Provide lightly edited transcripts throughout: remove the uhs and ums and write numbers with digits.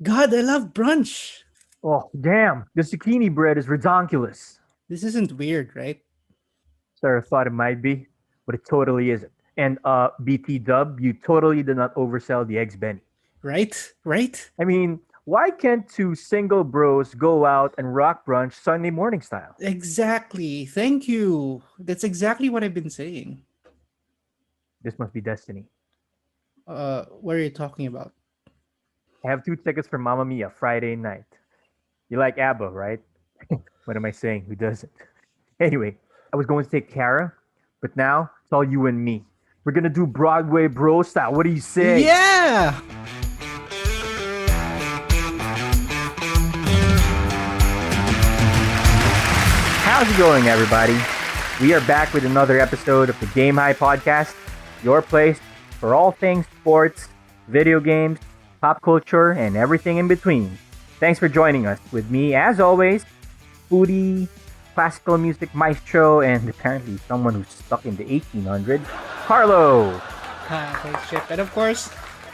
God, I love brunch. Oh, damn. The zucchini bread is redonkulous. This isn't weird, right? Sir, thought it might be, but it totally isn't. And BT Dub, you totally did not oversell the eggs Benny. Right? Right? I mean, why can't two single bros go out and rock brunch Sunday morning style? Exactly. Thank you. That's exactly what I've been saying. This must be destiny. What are you talking about? I have two tickets for Mamma Mia Friday night. You like ABBA, right? What am I saying? Who doesn't? Anyway, I was going to take Kara, but now it's all you and me. We're gonna do Broadway bro style. What do you say? Yeah! How's it going, everybody? We are back with another episode of the Game High Podcast, your place for all things sports, video games, pop culture, and everything in between. Thanks for joining us. With me, as always, foodie, classical music maestro, and apparently someone who's stuck in the 1800s, Carlo. Thanks, Chip. And of course,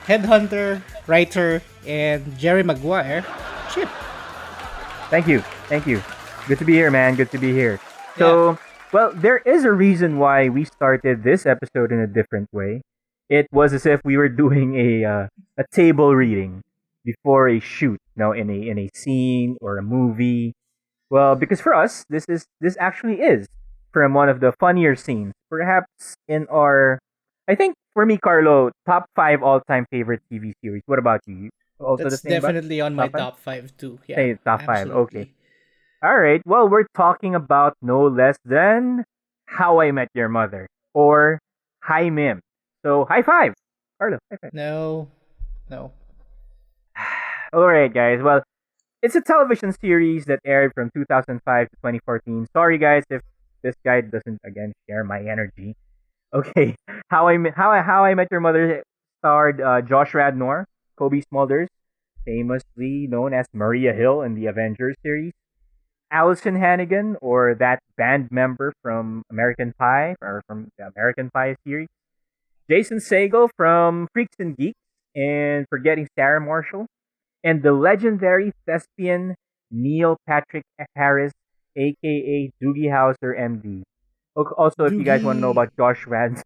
headhunter, writer, and Jerry Maguire, Chip. Thank you. Thank you. Good to be here, man. Good to be here. Yeah. So, well, there is a reason why we started this episode in a different way. It was as if we were doing a table reading before a shoot, in a scene or a movie. Well, because for us, this actually is from one of the funnier scenes, perhaps in our. I think for me, Carlo, top five all time favorite TV series. What about you? Also the That's same, but definitely on my top five. top five too. Yeah, Say top five. Okay. absolutely. All right. Well, we're talking about no less than How I Met Your Mother or HIMYM. So, high five, Carlo. High five. No, no. All right, guys. Well, it's a television series that aired from 2005 to 2014. Sorry, guys, if this guy doesn't again share my energy. Okay. How I Met Your Mother starred Josh Radnor, Kobe Smulders, famously known as Maria Hill in the Avengers series. Allison Hannigan, or that band member from American Pie, or from the American Pie series. Jason Segel from Freaks and Geeks, and Forgetting Sarah Marshall. And the legendary thespian Neil Patrick Harris, aka Doogie Howser, MD. Also, if you guys want to know Doogie. about Josh Rad,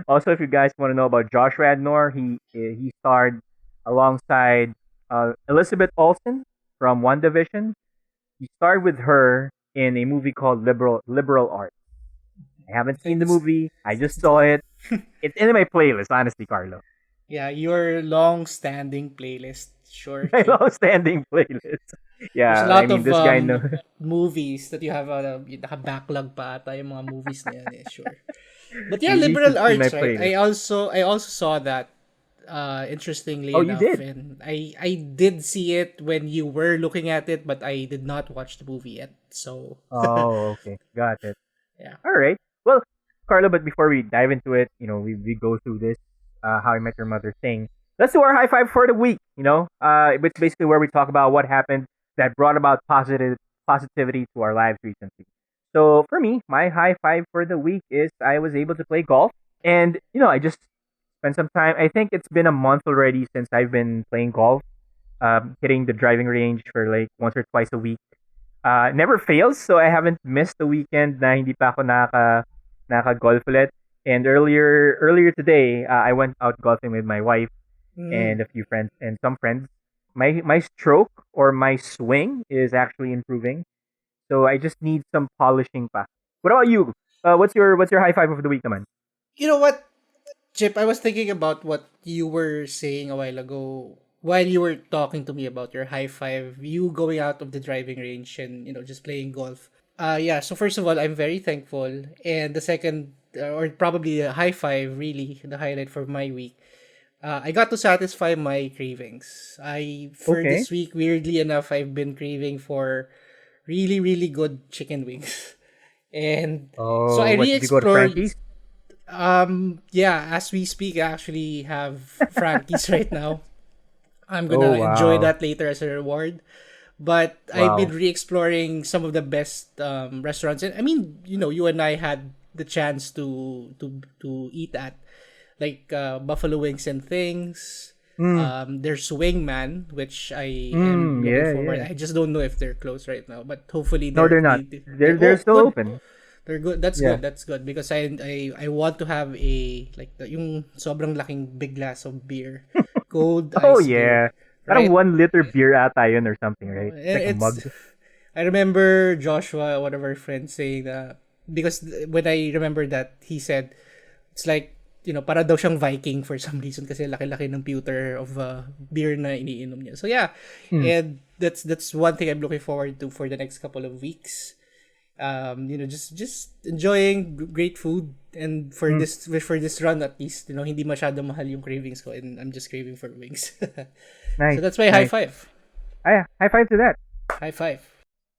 also if you guys want to know about Josh Radnor, he starred alongside Elizabeth Olsen from One Division. He starred with her in a movie called Liberal Arts. I haven't seen the It's movie. I just saw it. It's in my playlist, honestly, Carlo. yeah, your long-standing playlist. Sure, My Chip. long-standing playlist. There's a Yeah, I lot mean, of this guy knows. movies that you have naka-backlog pa ata yung mga movies na yan eh, sure. But yeah, You liberal should see my arts, right? playlist. I also saw that interestingly Oh, you enough, did? and I did see it when you were looking at it, but I did not watch the movie yet. So Oh, okay. Got it. yeah. All right. Well, Carlo, but before we dive into it, we go through this How I Met Your Mother thing. Let's do our high five for the week. It's basically where we talk about what happened that brought about positivity to our lives recently. So for me, my high five for the week is I was able to play golf, and I just spent some time. I think it's been a month already since I've been playing golf, hitting the driving range for like once or twice a week. Never fails, so I haven't missed a weekend na hindi pa ako naka-golf ulit. And earlier today, I went out golfing with my wife and Mm. a few friends and some friends. My stroke or my swing is actually improving, so I just need some polishing pa. What about you? What's your high five of the week, naman? You know what, Chip? I was thinking about what you were saying a while ago while you were talking to me about your high five, you going out of the driving range and just playing golf. Yeah. So first of all, I'm very thankful, and the second, or probably a high five, really the highlight for my week. I got to satisfy my cravings. For Okay. this week, weirdly enough, I've been craving for really, really good chicken wings. And so Oh, I what did you go to re-explored. Frankie's? Yeah, as we speak, I actually have Frankie's right now. I'm Oh gonna enjoy wow, that later as a reward. But I've been wow. re-exploring some of the best restaurants, and I mean, you and I had the chance to eat at like buffalo wings and things. There's Wingman, which I am looking Yeah, forward. yeah. I just don't know if they're closed right now, but hopefully No, they're not. they They're still good. open. They're good. That's Yeah. good. That's good because I want to have a like yung sobrang laking big glass of beer, cold Oh ice beer, yeah. Parang right? 1 liter beer ata yun or something, right? It's like a It's mug. I remember Joshua, one of our friends, saying that because when I remember that he said it's like para daw siyang Viking for some reason kasi laki-laki ng pewter of beer na iniinom niya. So yeah, Mm. and that's one thing I'm looking forward to for the next couple of weeks. Just enjoying great food and for this run at least, hindi masyado mahal yung cravings ko and I'm just craving for wings. So Nice. that's my high Nice. five. High five to that. High five.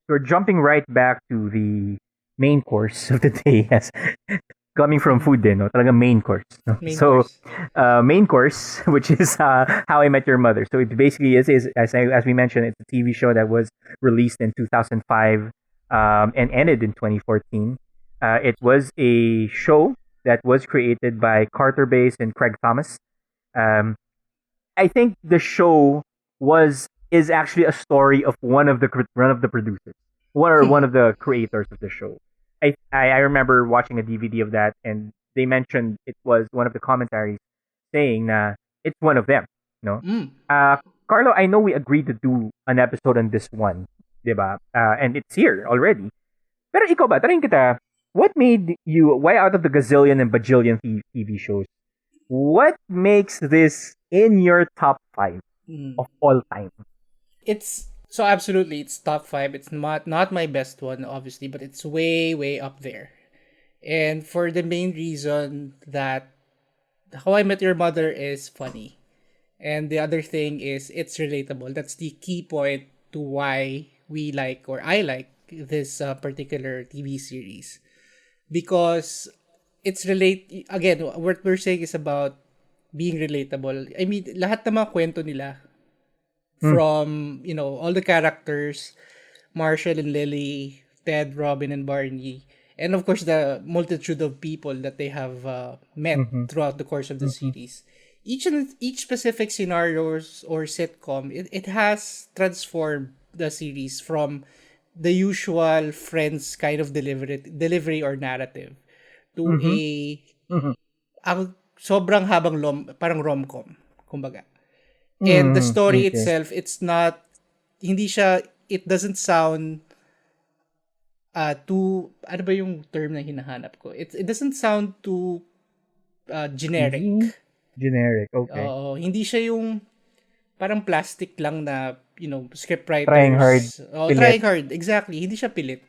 We're jumping right back to the main course of the day. Yes. Coming from food din, no? Talaga main course. No? Main So, course. main course, which is How I Met Your Mother. So it basically is as we mentioned, it's a TV show that was released in 2005 and ended in 2014. It was a show that was created by Carter Bass and Craig Thomas. Um, I think the show is actually a story of one of the producers, one of the creators of the show. I remember watching a DVD of that, and they mentioned it was one of the commentaries saying it's one of them. No, Mm. Carlo, I know we agreed to do an episode on this one, diba? And it's here already. Pero ikaw ba, tarayin kita, why out of the gazillion and bajillion TV shows, what makes this in your top 5 Mm. of all time? It's so absolutely it's top 5. It's not my best one obviously, but it's way up there. And for the main reason that How I Met Your Mother is funny. And the other thing is it's relatable. That's the key point to why we like or I like this particular TV series. Because it's again, what we're saying is about being relatable. I mean, lahat ng mga kwento nila from, all the characters, Marshall and Lily, Ted, Robin, and Barney, and of course the multitude of people that they have met throughout the course of the series. Each specific scenarios or sitcom, it has transformed the series from the usual Friends kind of delivery or narrative to ang sobrang habang parang rom-com, kumbaga. And the story Okay. itself, it's not, hindi siya, it doesn't sound too, ano ba yung term na hinahanap ko? It doesn't sound too generic. Generic, okay. Oo, hindi siya yung parang plastic lang na, script writers. Trying hard, pilit. Trying hard, exactly. Hindi siya pilit.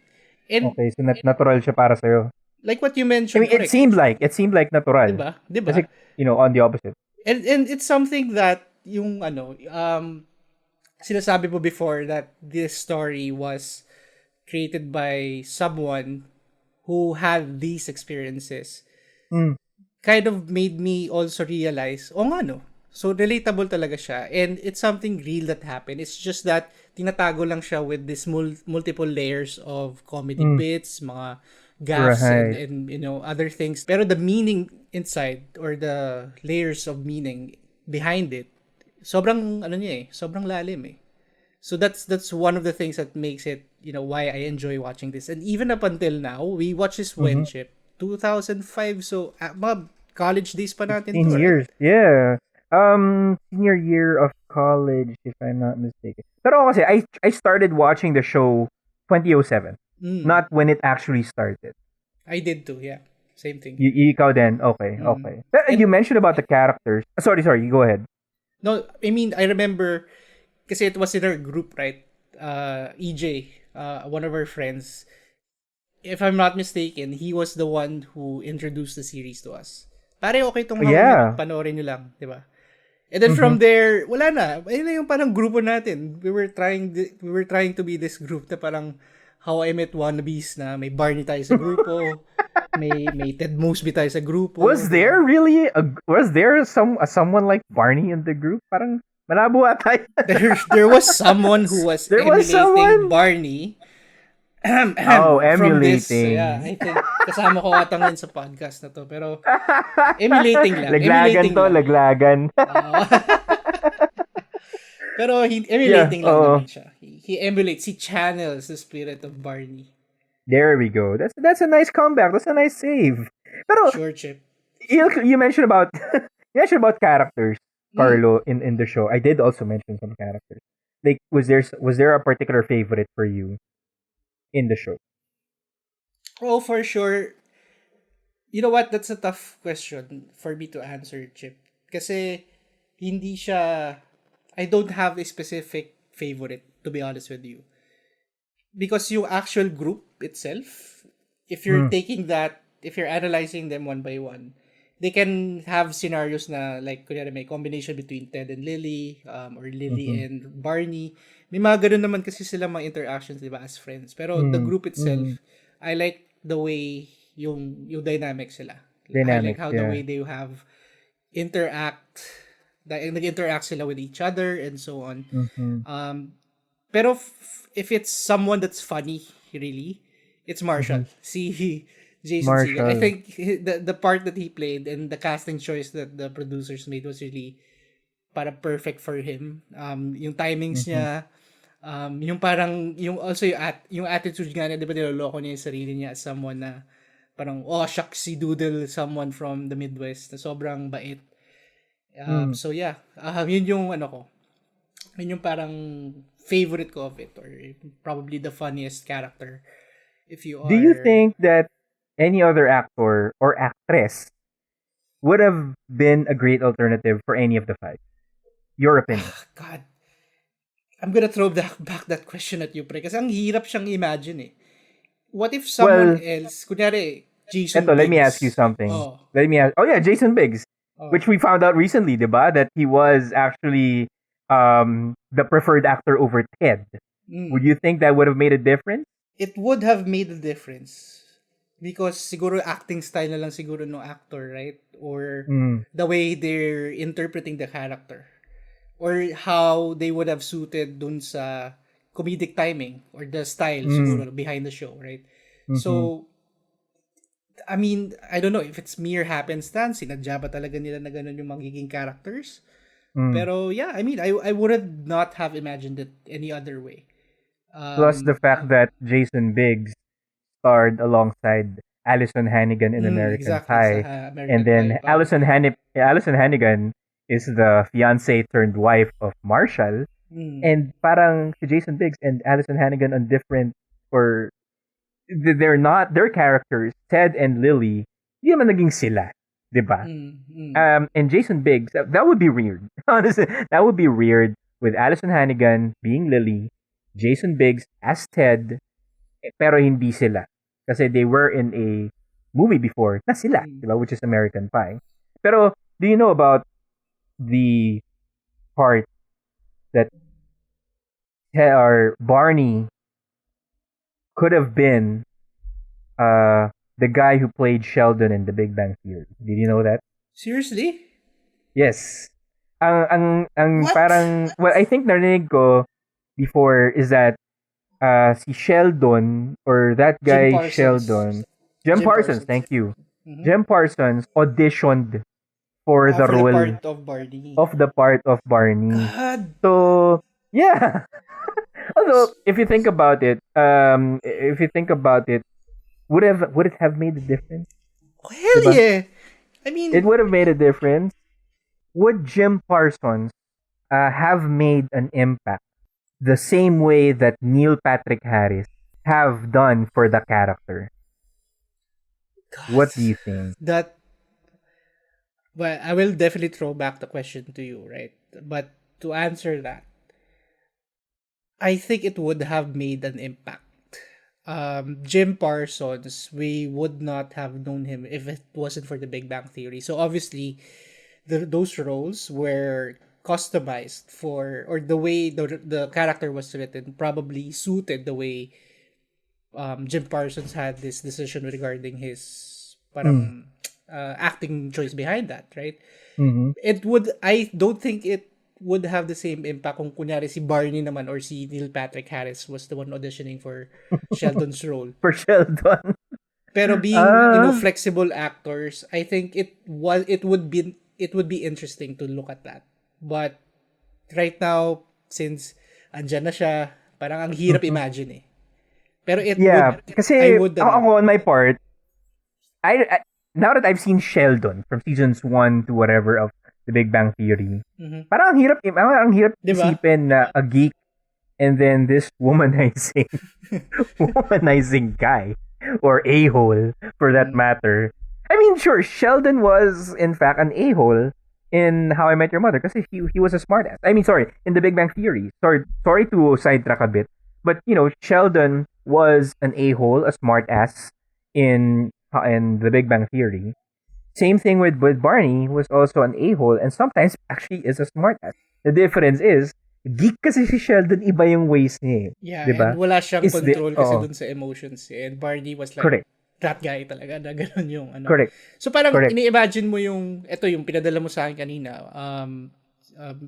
And Okay, so natural siya para sa'yo. like what you I mentioned, mean, it seemed like natural. Diba? Kasi, on the opposite. And it's something that yung sinasabi mo before that this story was created by someone who had these experiences. Kind of made me also realize, nga no. So relatable talaga siya and it's something real that happened. It's just that tinatago lang siya with this multiple layers of comedy bits, mga gaffes Right. and other things. Pero the meaning inside or the layers of meaning behind it, sobrang sobrang lalim eh. So that's one of the things that makes it, why I enjoy watching this. And even up until now, we watch this when Chip 2005, so mga college days pa natin 10 to, right? years. Yeah. Senior year of college, if I'm not mistaken. Pero ako kasi, I started watching the show 2007. Not when it actually started. I did too, yeah. Same thing. Ikaw din. Okay, okay. Pero you mentioned about the characters. Sorry, you go ahead. No, I mean, I remember, kasi it was in our group, right? EJ, one of our friends, if I'm not mistaken, he was the one who introduced the series to us. Pare, okay itong panoorin nyo lang, di ba? And then from there, wala na. Ayun na yung parang grupo natin. We were trying to be this group na parang How I Met Wannabes na may Barney tayo sa grupo, may Ted Mosby tayo sa grupo. Was there someone like Barney in the group? Parang malabo ata. There was someone who was emulating Barney. Emulating. From this, yeah, I think kasama ko ata ngayon sa podcast na to. Pero emulating lang. Laglagan. Pero Yeah. emulating lang naman siya. He emulates, he channels the spirit of Barney. There we go. That's a nice comeback. That's a nice save. Pero Sure, Chip. you mentioned about you mentioned about characters, Mm. Carlo, in the show. I did also mention some characters. Like, was there a particular favorite for you in the show? Oh, for sure. You know what? That's a tough question for me to answer, Chip. Kasi hindi siya... I don't have a specific favorite, to be honest with you. Because yung actual group itself, if you're Mm, taking that, if you're analyzing them one by one, they can have scenarios na like kunyari may combination between Ted and Lily, or Lily mhm, and Barney. May mga ganun naman kasi sila mga interactions, di ba, as friends. Pero the mhm, group mhm. itself, I like the way yung dynamic sila. I like Dynamics, how the yeah. way they have interact, nag-interact sila with each other and so on. Mhm, Um, pero if it's someone that's funny, really, it's mhm. Marshall. Si Jason Segel. I Marshall. think the part that he played and the casting choice that the producers made was really para perfect for him. Yung timings Mhm, niya, yung parang, yung also yung attitude nga niya, di ba niloloko niya yung sarili niya as someone na parang, oh, shucks, si Doodle, someone from the Midwest na sobrang bait. mm. So yeah, yun yung ano ko, yun yung parang favorite ko of it, or probably the funniest character if you Do you are... think that any other actor or actress would have been a great alternative for any of the five? Your opinion. God, I'm gonna throw back that question at you, pre, kasi ang hirap siyang imagine eh. What if someone Well, else, kunyari Jason eto, let me ask you Biggs? something. Oh, Let me ask. Oh yeah, Jason Biggs, which oh. we found out recently, diba, that he was actually the preferred actor over Ted. Would Mm. you think that would have made a difference? It would have made a difference. Because siguro acting style na lang siguro no actor, right? Or Mm, the way they're interpreting the character. Or how they would have suited dun sa comedic timing or the style mm, siguro behind the show, right? mm-hmm, So, I mean, I don't know if it's mere happenstance, sinadya ba talaga nila na ganun yung magiging characters? mm. Pero yeah, I mean, I would not have imagined it any other way. Plus the fact that Jason Biggs starred alongside Allison Hannigan in American Exactly, sa Pie, and American Pie then biopic. Allison Hannigan is the fiance turned wife of Marshall, Mm, and parang si Jason Biggs and Allison Hannigan on different, or they're not their characters. Ted and Lily, hindi naman naging sila, 'di ba? mm. And Jason Biggs, that would be weird. Honestly, that would be weird with Allison Hannigan being Lily, Jason Biggs as Ted, pero hindi sila. Kasi they were in a movie before na sila, Mm. di ba? Which is American Pie. Pero, do you know about the part that or Barney could have been the guy who played Sheldon in The Big Bang Theory? Did you know that? Seriously? Yes. Ang What? parang, well, I think narinig ko before is that si Sheldon, or that Jim guy Parsons. Sheldon, Jem Jim Parsons, Parsons. thank you. Mm-hmm. Jem Parsons auditioned for the For the role part of Barney. of the part of Barney. God. So, yeah. Although, if you think about it, would it have made a difference? Hell Diba? yeah. I It mean, would have made a difference. Would Jim Parsons have made an impact the same way that Neil Patrick Harris have done for the character? God. What do you think? That, well, I will definitely throw back the question to you, right? But to answer that, I think it would have made an impact. Jim Parsons, we would not have known him if it wasn't for the Big Bang Theory. So obviously, those roles were customized for, or the way the character was written probably suited the way Jim Parsons had this decision regarding his Mm, parang acting choice behind that, right? mm-hmm. I don't think it would have the same impact kung kunyari si Barney naman or si Neil Patrick Harris was the one auditioning for Sheldon's role. For Sheldon. Pero being, Ah, flexible actors, I think it would be interesting to look at that. But right now, since andyan na siya, parang ang hirap Mhm. imagine eh. Pero Yeah, I kasi would, ako on my part, I now that I've seen Sheldon from seasons 1 to whatever of The Big Bang Theory, mhm. parang ang hirap Di ba? isipin na a geek and then this womanizing womanizing guy or a-hole for that Mm. matter. I mean, sure, Sheldon was in fact an a-hole in How I Met Your Mother because he was a smartass. I mean, sorry, in The Big Bang Theory. Sorry to sidetrack a bit, but Sheldon was an a-hole, a smartass in The Big Bang Theory. Same thing with Barney was also an a-hole and sometimes actually is a smartass. The difference is geek kasi si Sheldon iba yung ways niya, eh, Yeah, 'di and ba? wala siyang Is the control kasi oh, dun sa emotions. And Barney was like, correct. that guy talaga na ganun yung ano. Correct. So parang Correct. ini-imagine mo ito yung pinadala mo sa akin kanina.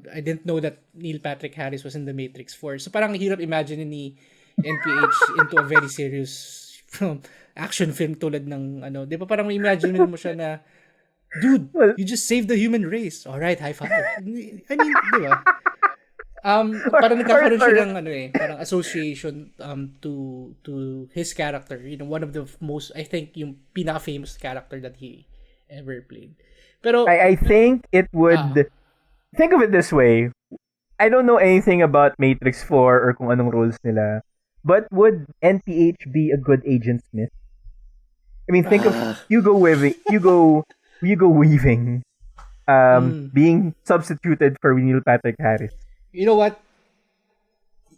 I didn't know that Neil Patrick Harris was in The Matrix 4. So parang hirap imagine ni NPH into a very serious action film tulad ng ano. Di ba parang imagine mo siya na, dude, Well, you just saved the human race. Alright, high five. I mean, di ba? Parang nagkakaroon siya ng ano parang association to his character. One of the most, I think, yung pinaka-famous character that he ever played. Pero I think it would think of it this way. I don't know anything about Matrix 4 or kung anong rules nila. But would NPH be a good Agent Smith? I mean, think of Hugo Weaving being substituted for Neil Patrick Harris. You know what?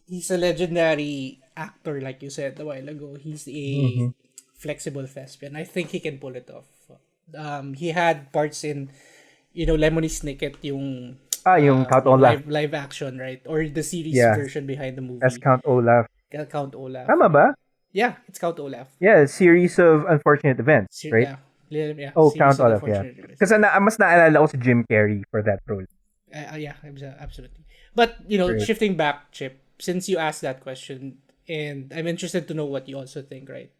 He's a legendary actor, like you said a while ago. He's a flexible thespian. I think he can pull it off. He had parts in, Lemony Snicket, yung Yung Count Olaf. live action, right? Or the series Yeah. version behind the movie. As Count Olaf. Count Olaf. Tama ba? Yeah, it's Count Olaf. Yeah, a series of unfortunate events, right? Yeah. Oh, Series Count of Olaf, yeah. unfortunate events. Kasi mas naalala ko si Jim Carrey for that role. Yeah, absolutely. But, Great. shifting back, Chip, since you asked that question, and I'm interested to know what you also think, right?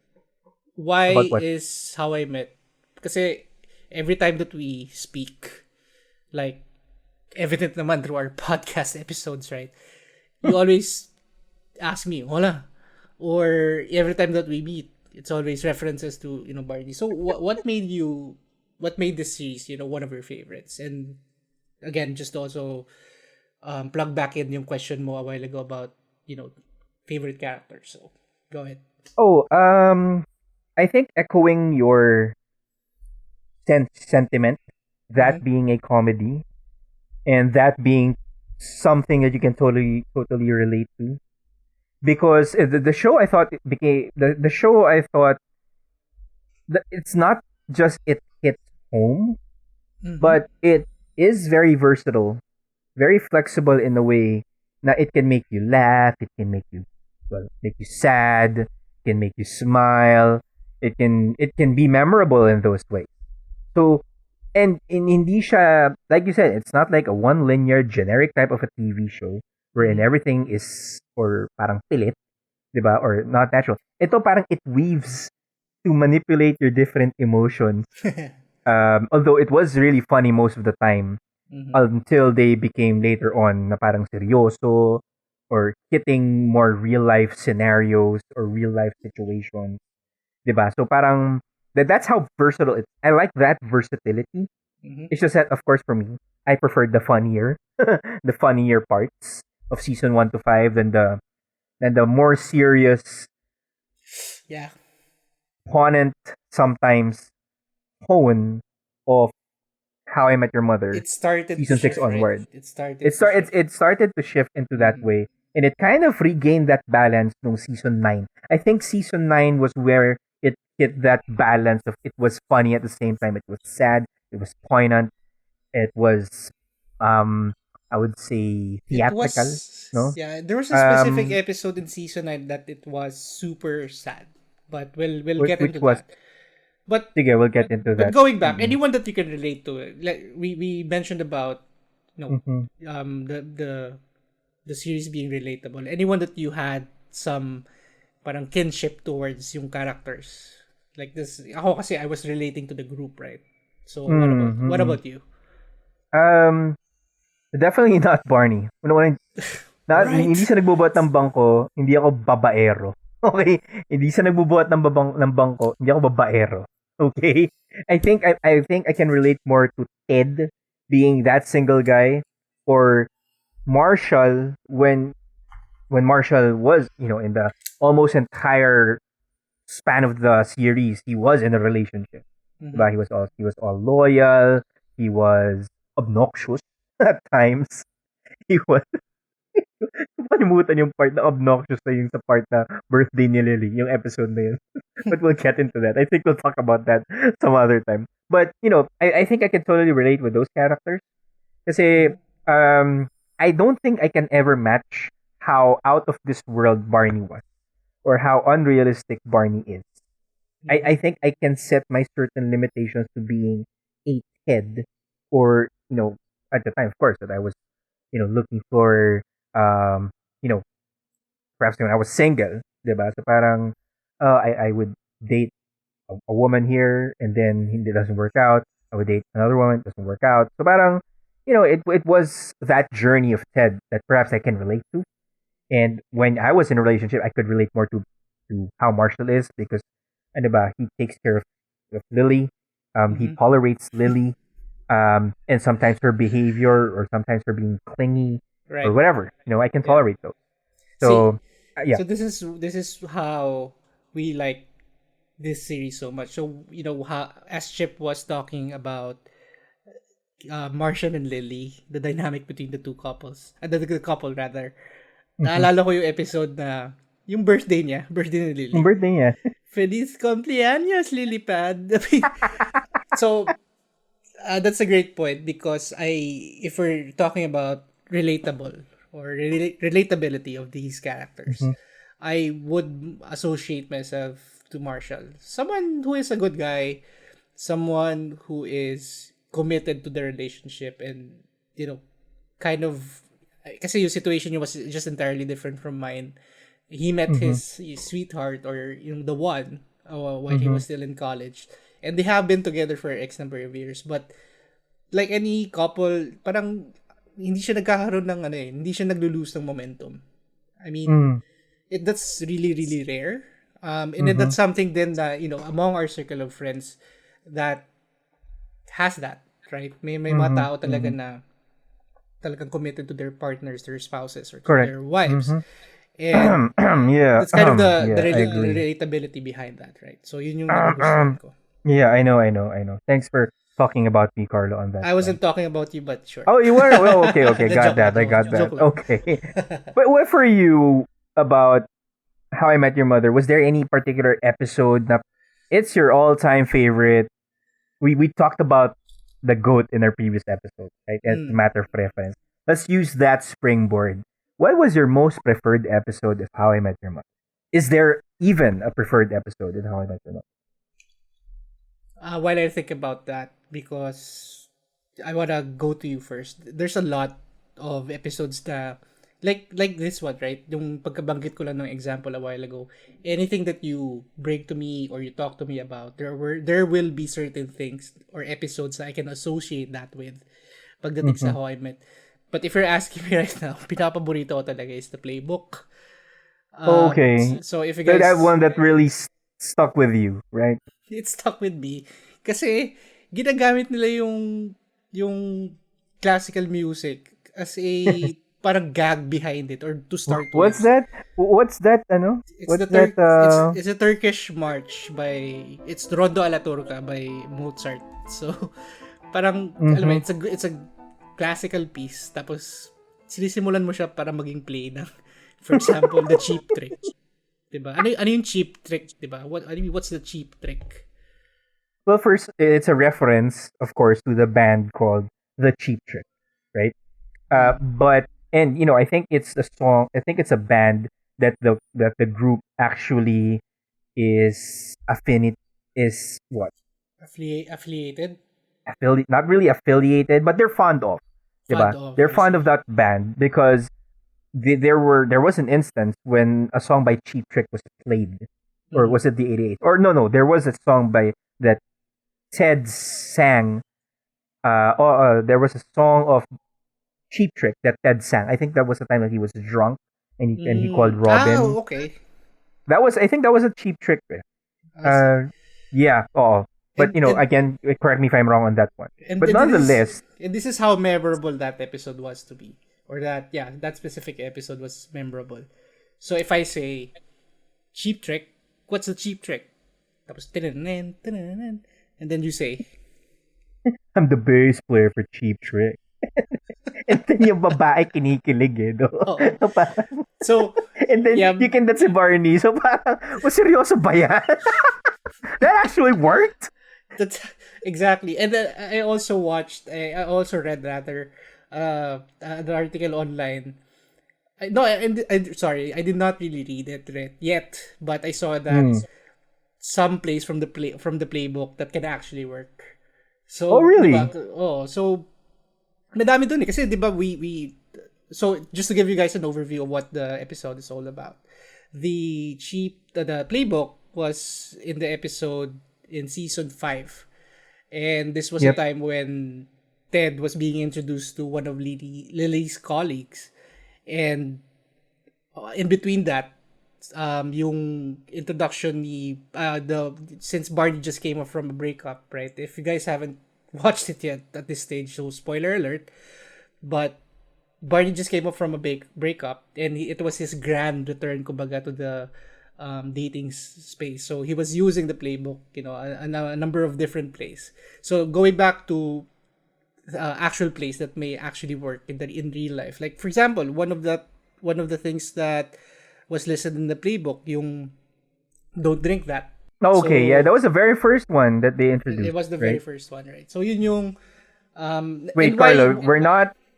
Why About what? is How I Met? Kasi every time that we speak, like, evident naman through our podcast episodes, right? You always ask me, hola. Or every time that we meet, it's always references to, Barney. So what made this series, one of your favorites? And again, just also plug back in yung question mo a while ago about, favorite characters. So go ahead. Oh, I think echoing your sentiment, that being a comedy, and that being something that you can totally relate to, because the show I thought it became the show I thought that it's not just it hits home, but it is very versatile, very flexible in a way that it can make you laugh, it can make you sad, it can make you smile, it can be memorable in those ways. So, and hindi siya, like you said, it's not like a one linear generic type of a TV show wherein everything is or parang pilit, diba? Or not natural. Ito parang it weaves to manipulate your different emotions. Although it was really funny most of the time until they became later on na parang seryoso or hitting more real life scenarios or real life situations. Diba? So parang that's how versatile it is. I like that versatility. It's just that, of course, for me, I prefer the funnier, the funnier parts of season 1 to 5 than the more serious, opponent sometimes tone of How I Met Your Mother. It started season to 6 shift, onward. Right? It started to shift into that way, and it kind of regained that balance nung season 9. I think season 9 was where it hit that balance of it was funny at the same time. It was sad. It was poignant. It was, I would say, theatrical. No? Yeah, there was a specific episode in season 9 that it was super sad. But we'll get into that. But sige, we'll get into that. But going back, anyone that you can relate to, like we mentioned about, the series being relatable. Anyone that you had some parang kinship towards yung characters. Like this, ako kasi I was relating to the group, right? So what about you? Definitely not Barney. Hindi Right. siya nagbubuhat ng bangko, hindi ako babaero. Okay? Hindi siya nagbubuhat ng bangko, hindi ako babaero. Okay? I think I can relate more to Ted being that single guy, or Marshall when Marshall was, in the almost entire span of the series, he was in a relationship. Mm-hmm. Diba? He was all loyal, he was obnoxious at times. He was Nakalimutan yung part na obnoxious na yung sa part na birthday ni Lily, yung episode na yun. But we'll get into that. I think we'll talk about that some other time. But, I think I can totally relate with those characters. Kasi, Mm-hmm. I don't think I can ever match how out of this world Barney was, or how unrealistic Barney is. I Mm-hmm. think I can set my certain limitations to being a kid, or, at the time, of course, that I was, looking for, um, you know, perhaps when I was single, diba? So parang, I would date a woman here, and then it doesn't work out. I would date another woman, it doesn't work out. So parang, it was that journey of Ted that perhaps I can relate to. And when I was in a relationship, I could relate more to how Marshall is, because, ano ba, he takes care of Lily. He Mm-hmm. tolerates Lily. And sometimes her behavior, or sometimes her being clingy, or Right. whatever. I can Yeah. tolerate those. See, So, yeah. so this is how we like this series so much. So how, as Chip was talking about Martian and Lily, the dynamic between the two couples, the couple rather. Mm-hmm. Naalala ko yung episode na yung birthday niya, birthday ni Yung Lily. birthday niya. Feliz cumpleaños, Lilypad. I mean, so that's a great point because if we're talking about relatable or relatability of these characters, Mm-hmm. I would associate myself to Marshall. Someone who is a good guy, someone who is committed to the relationship and, kind of, kasi yung situation niya was just entirely different from mine. He met Mm-hmm. his sweetheart or the one while he Mm-hmm. was still in college. And they have been together for X number of years. But like any couple, parang hindi siya nagkakaroon ng hindi siya naglo-lose ng momentum. I mean, Mm-hmm. that's really really rare. And then Mm-hmm. that's something then that among our circle of friends that has that, right? May mga Mm-hmm. tao talaga Mm-hmm. na talagang committed to their partners, their spouses, or to Correct. their wives. Mm-hmm. And Yeah. that's kind of the Yeah, I agree. relatability behind that, right? So yun yung nagugustuhan ko. Yeah, I know, I know, I know. Thanks for talking about me, Carlo, on that I front. wasn't talking about you, but sure. Oh, you were? Well, okay, okay. The Got joke lang, that. I got that. joke lang. Okay. But what for you about How I Met Your Mother? Was there any particular episode that it's your all-time favorite? We talked about the goat in our previous episode, right? It's a Mm. matter of preference. Let's use that springboard. What was your most preferred episode of How I Met Your Mother? Is there even a preferred episode in How I Met Your Mother? While I think about that, because I wanna go to you first. There's a lot of episodes na like this one, right? Yung pagkabanggit ko lang ng example a while ago. Anything that you bring to me or you talk to me about, there will be certain things or episodes that I can associate that with pagdating Mm-hmm. sa How I Met. But if you're asking me right now, pinapaborito ko talaga is the Playbook. Okay. So if you So that guys, one that really stuck with you, right? it stuck with me kasi ginagamit nila yung classical music as a parang gag behind it or to start with. What's that? What's that? Ano? It's What's the that? it's a Turkish march it's Rondo alla Turca by Mozart. So parang alam mo Mm-hmm. it's a classical piece tapos sinisimulan mo siya para maging play ng for example the Cheap Trick. 'Di ba? Ano yung Cheap Trick, 'di ba? What's the Cheap Trick? Well, first, it's a reference, of course, to the band called The Cheap Trick, right? Mm. But and I think it's a song. I think it's a band that the group actually is affinity is what Affiliated? not really affiliated, but they're fond of, Fond diba? of, They're I fond see. of that band because there was an instance when a song by Cheap Trick was played, or Mm-hmm. was it the 88? Or no, there was a song by that Ted sang. There was a song of Cheap Trick that Ted sang. I think that was the time that he was drunk and he called Robin. Okay. That was, I think that was a Cheap Trick. I see. Yeah. Oh, but And and again, correct me if I'm wrong on that one. But nonetheless, this is how memorable that episode was to me, or that yeah, that specific episode was memorable. So if I say cheap trick, what's the cheap trick? Tapos tinananan, tinananan, and then you say, I'm the bass player for Cheap Trick. And then yung babae kinikilig eh. No? oh. So, parang, So and then yeah, you can that's si Barney. So parang, seryoso ba yan? That actually worked? that's exactly. And then I also watched, I also read rather, an article online. No, sorry, I did not really read it yet, but I saw that Hmm. some plays from the playbook that can actually work. Oh, So, 'di ba? really? Oh, so madami dun eh kasi 'di ba we so just to give you guys an overview of what the episode is all about. The playbook was in the episode in season 5. And this was a Yep. time when Ted was being introduced to one of Lily's colleagues. And in between that, yung introduction ni the since Barney just came off from a breakup, right? If you guys haven't watched it yet at this stage, so spoiler alert. But Barney just came up from a breakup, and it was his grand return, kumbaga, to the dating space. So he was using the playbook, a number of different plays. So going back to actual plays that may actually work in real life. Like for example, one of the things that was listed in the playbook, yung don't drink that. Okay, yeah, that So was the very first one that they it introduced, was the very right? first one, right? So yun yung Wait, and why Carlo,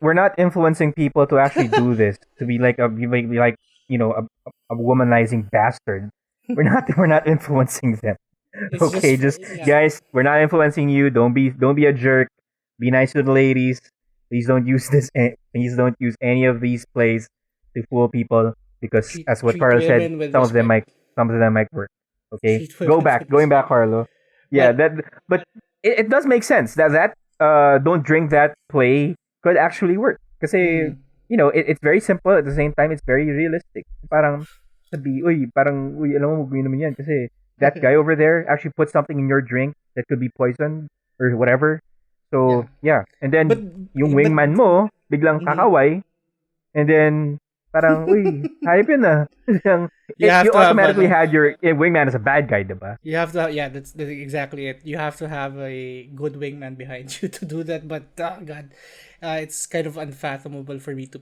we're not influencing people to actually do this to be like be like a womanizing bastard. We're not influencing them. it's Okay, just just yeah. guys, we're not influencing you. Don't be a jerk. Be nice to the ladies. Please don't use please don't use any of these plays to fool people because as what Treat Carlo said, women with some of them respect. might some of them might work. Okay, Treat women with going back, respect. Carlo. Yeah, But that but it does make sense that don't drink that play could actually work. Because mm, it's very simple at the same time it's very realistic. Parang uy, alam mo, mag naman yan kasi that guy over there actually put something in your drink that could be poison or whatever. yeah. So, yeah. And But then, yung but wingman mo, biglang mhm. kakaway, and then, parang, uy, hayop yun ah. You have You to have automatically ano, had your wingman as a bad guy, diba? you have to yeah, that's exactly it. You have to have a good wingman behind you to do that. But God, it's kind of unfathomable for me to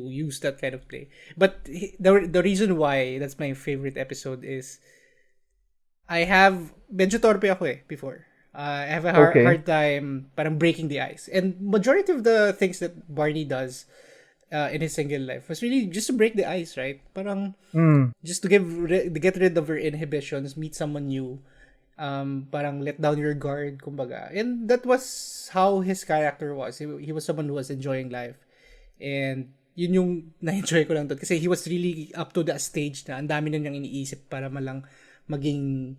use that kind of play. But the reason why that's my favorite episode is I have medyo torpe ako before. I have a Okay. hard time parang breaking the ice. And majority of the things that Barney does in his single life was really just to break the ice, right? Parang Mm, just to get rid of your inhibitions, meet someone new, parang let down your guard, kumbaga. And that was how his character was. He was someone who was enjoying life. And yun yung na-enjoy ko lang doon. Kasi he was really up to the stage na ang dami na niyang iniisip para malang maging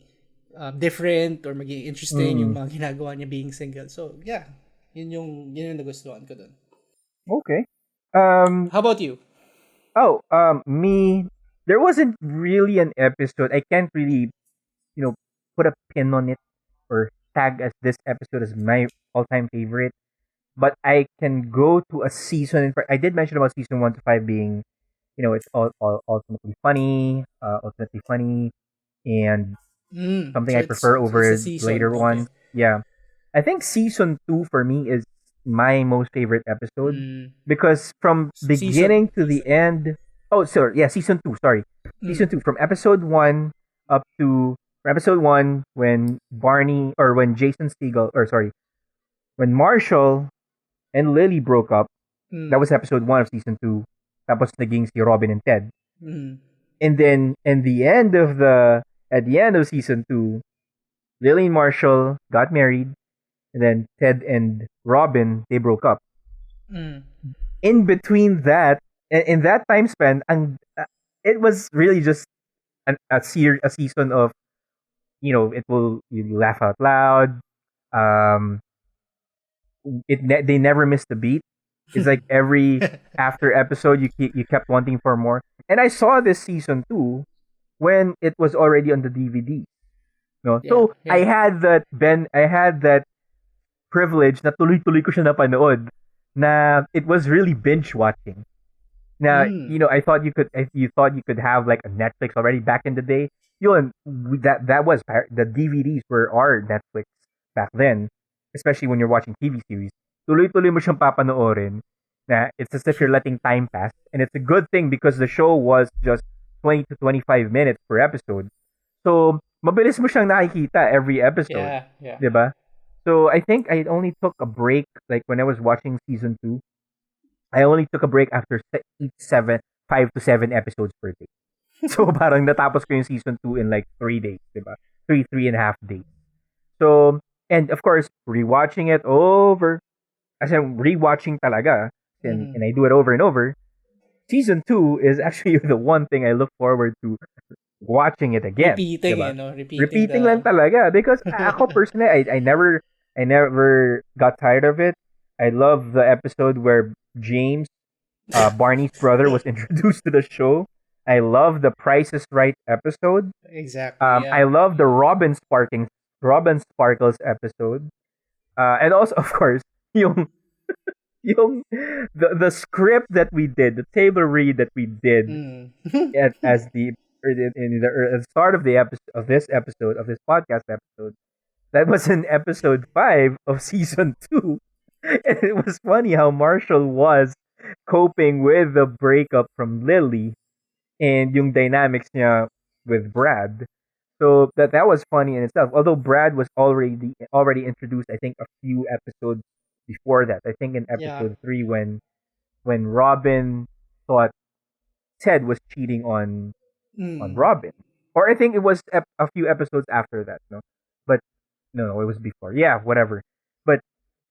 different or maging interesting yung mm. mga ginagawa niya being single. So, yeah. Yun yung nagustuhan ko doon. Okay. Um, How about you? me, there wasn't really an episode. I can't really, put a pin on it or tag as this episode as my all-time favorite. But I can go to a season. I did mention about season 1 to 5 being, it's all ultimately funny, and something So I it's prefer the over season. later Okay. ones. Yeah, I think season 2 for me is my most favorite episode Mm. because from Season. beginning to the end. Oh, sorry, yeah, season 2. Sorry, season Mm. 2 from episode 1 up to from episode 1 when Barney or when Jason Segel or sorry when Marshall and Lily broke up. That Mm. was episode 1 of season 2. Tapos naging si Robin and Ted. Mm. And then at the end of season 2, Lily and Marshall got married, and then Ted and Robin they broke up. Mm. In between that, in that time span, it was really just a season of you laugh out loud. Um, they never missed a beat. It's like every after episode you kept wanting for more. And I saw this season 2 when it was already on the DVD. No? Yeah, So yeah. I had that privilege na tuloy-tuloy ko siya napanood na it was really binge watching. Now, Mm. I thought you thought you could have like a Netflix already back in the day. Yun, that was the DVDs were our Netflix back then, especially when you're watching TV series. Tuloy-tuloy mo siyang papanoorin na it's as if you're letting time pass, and it's a good thing because the show was just 20 to 25 minutes per episode. So, mabilis mo siyang nakikita every episode, Yeah, yeah. 'di ba? So, I think I only took a break like when I was watching season 2. I only took a break after each 5 to 7 episodes per day. So parang natapos ko yung season 2 in like 3 days, diba? Three and a half days. So, and of course, rewatching it over, as in rewatching talaga, Mm-hmm. and I do it over and over. Season 2 is actually the one thing I look forward to watching it again, Repeating, diba? repeating Repeating lang the. talaga because ako personally, I never got tired of it. I love the episode where James, Barney's brother, was introduced to the show. I love the Price is Right episode. Exactly, I yeah. love the Robin Sparkles episode. And also, of course, yung yung the script that we did, the table read that we did Mm. as the at the start of the episode of this podcast episode. That was in episode 5 of season 2. And it was funny how Marshall was coping with the breakup from Lily and yung dynamics niya with Brad. So that was funny in itself. Although Brad was already introduced, I think a few episodes before that. I think in Yeah. episode 3 when Robin thought Ted was cheating on Mm. Robin. Or I think it was a few episodes after that, no? But no, it was before. Yeah, whatever. But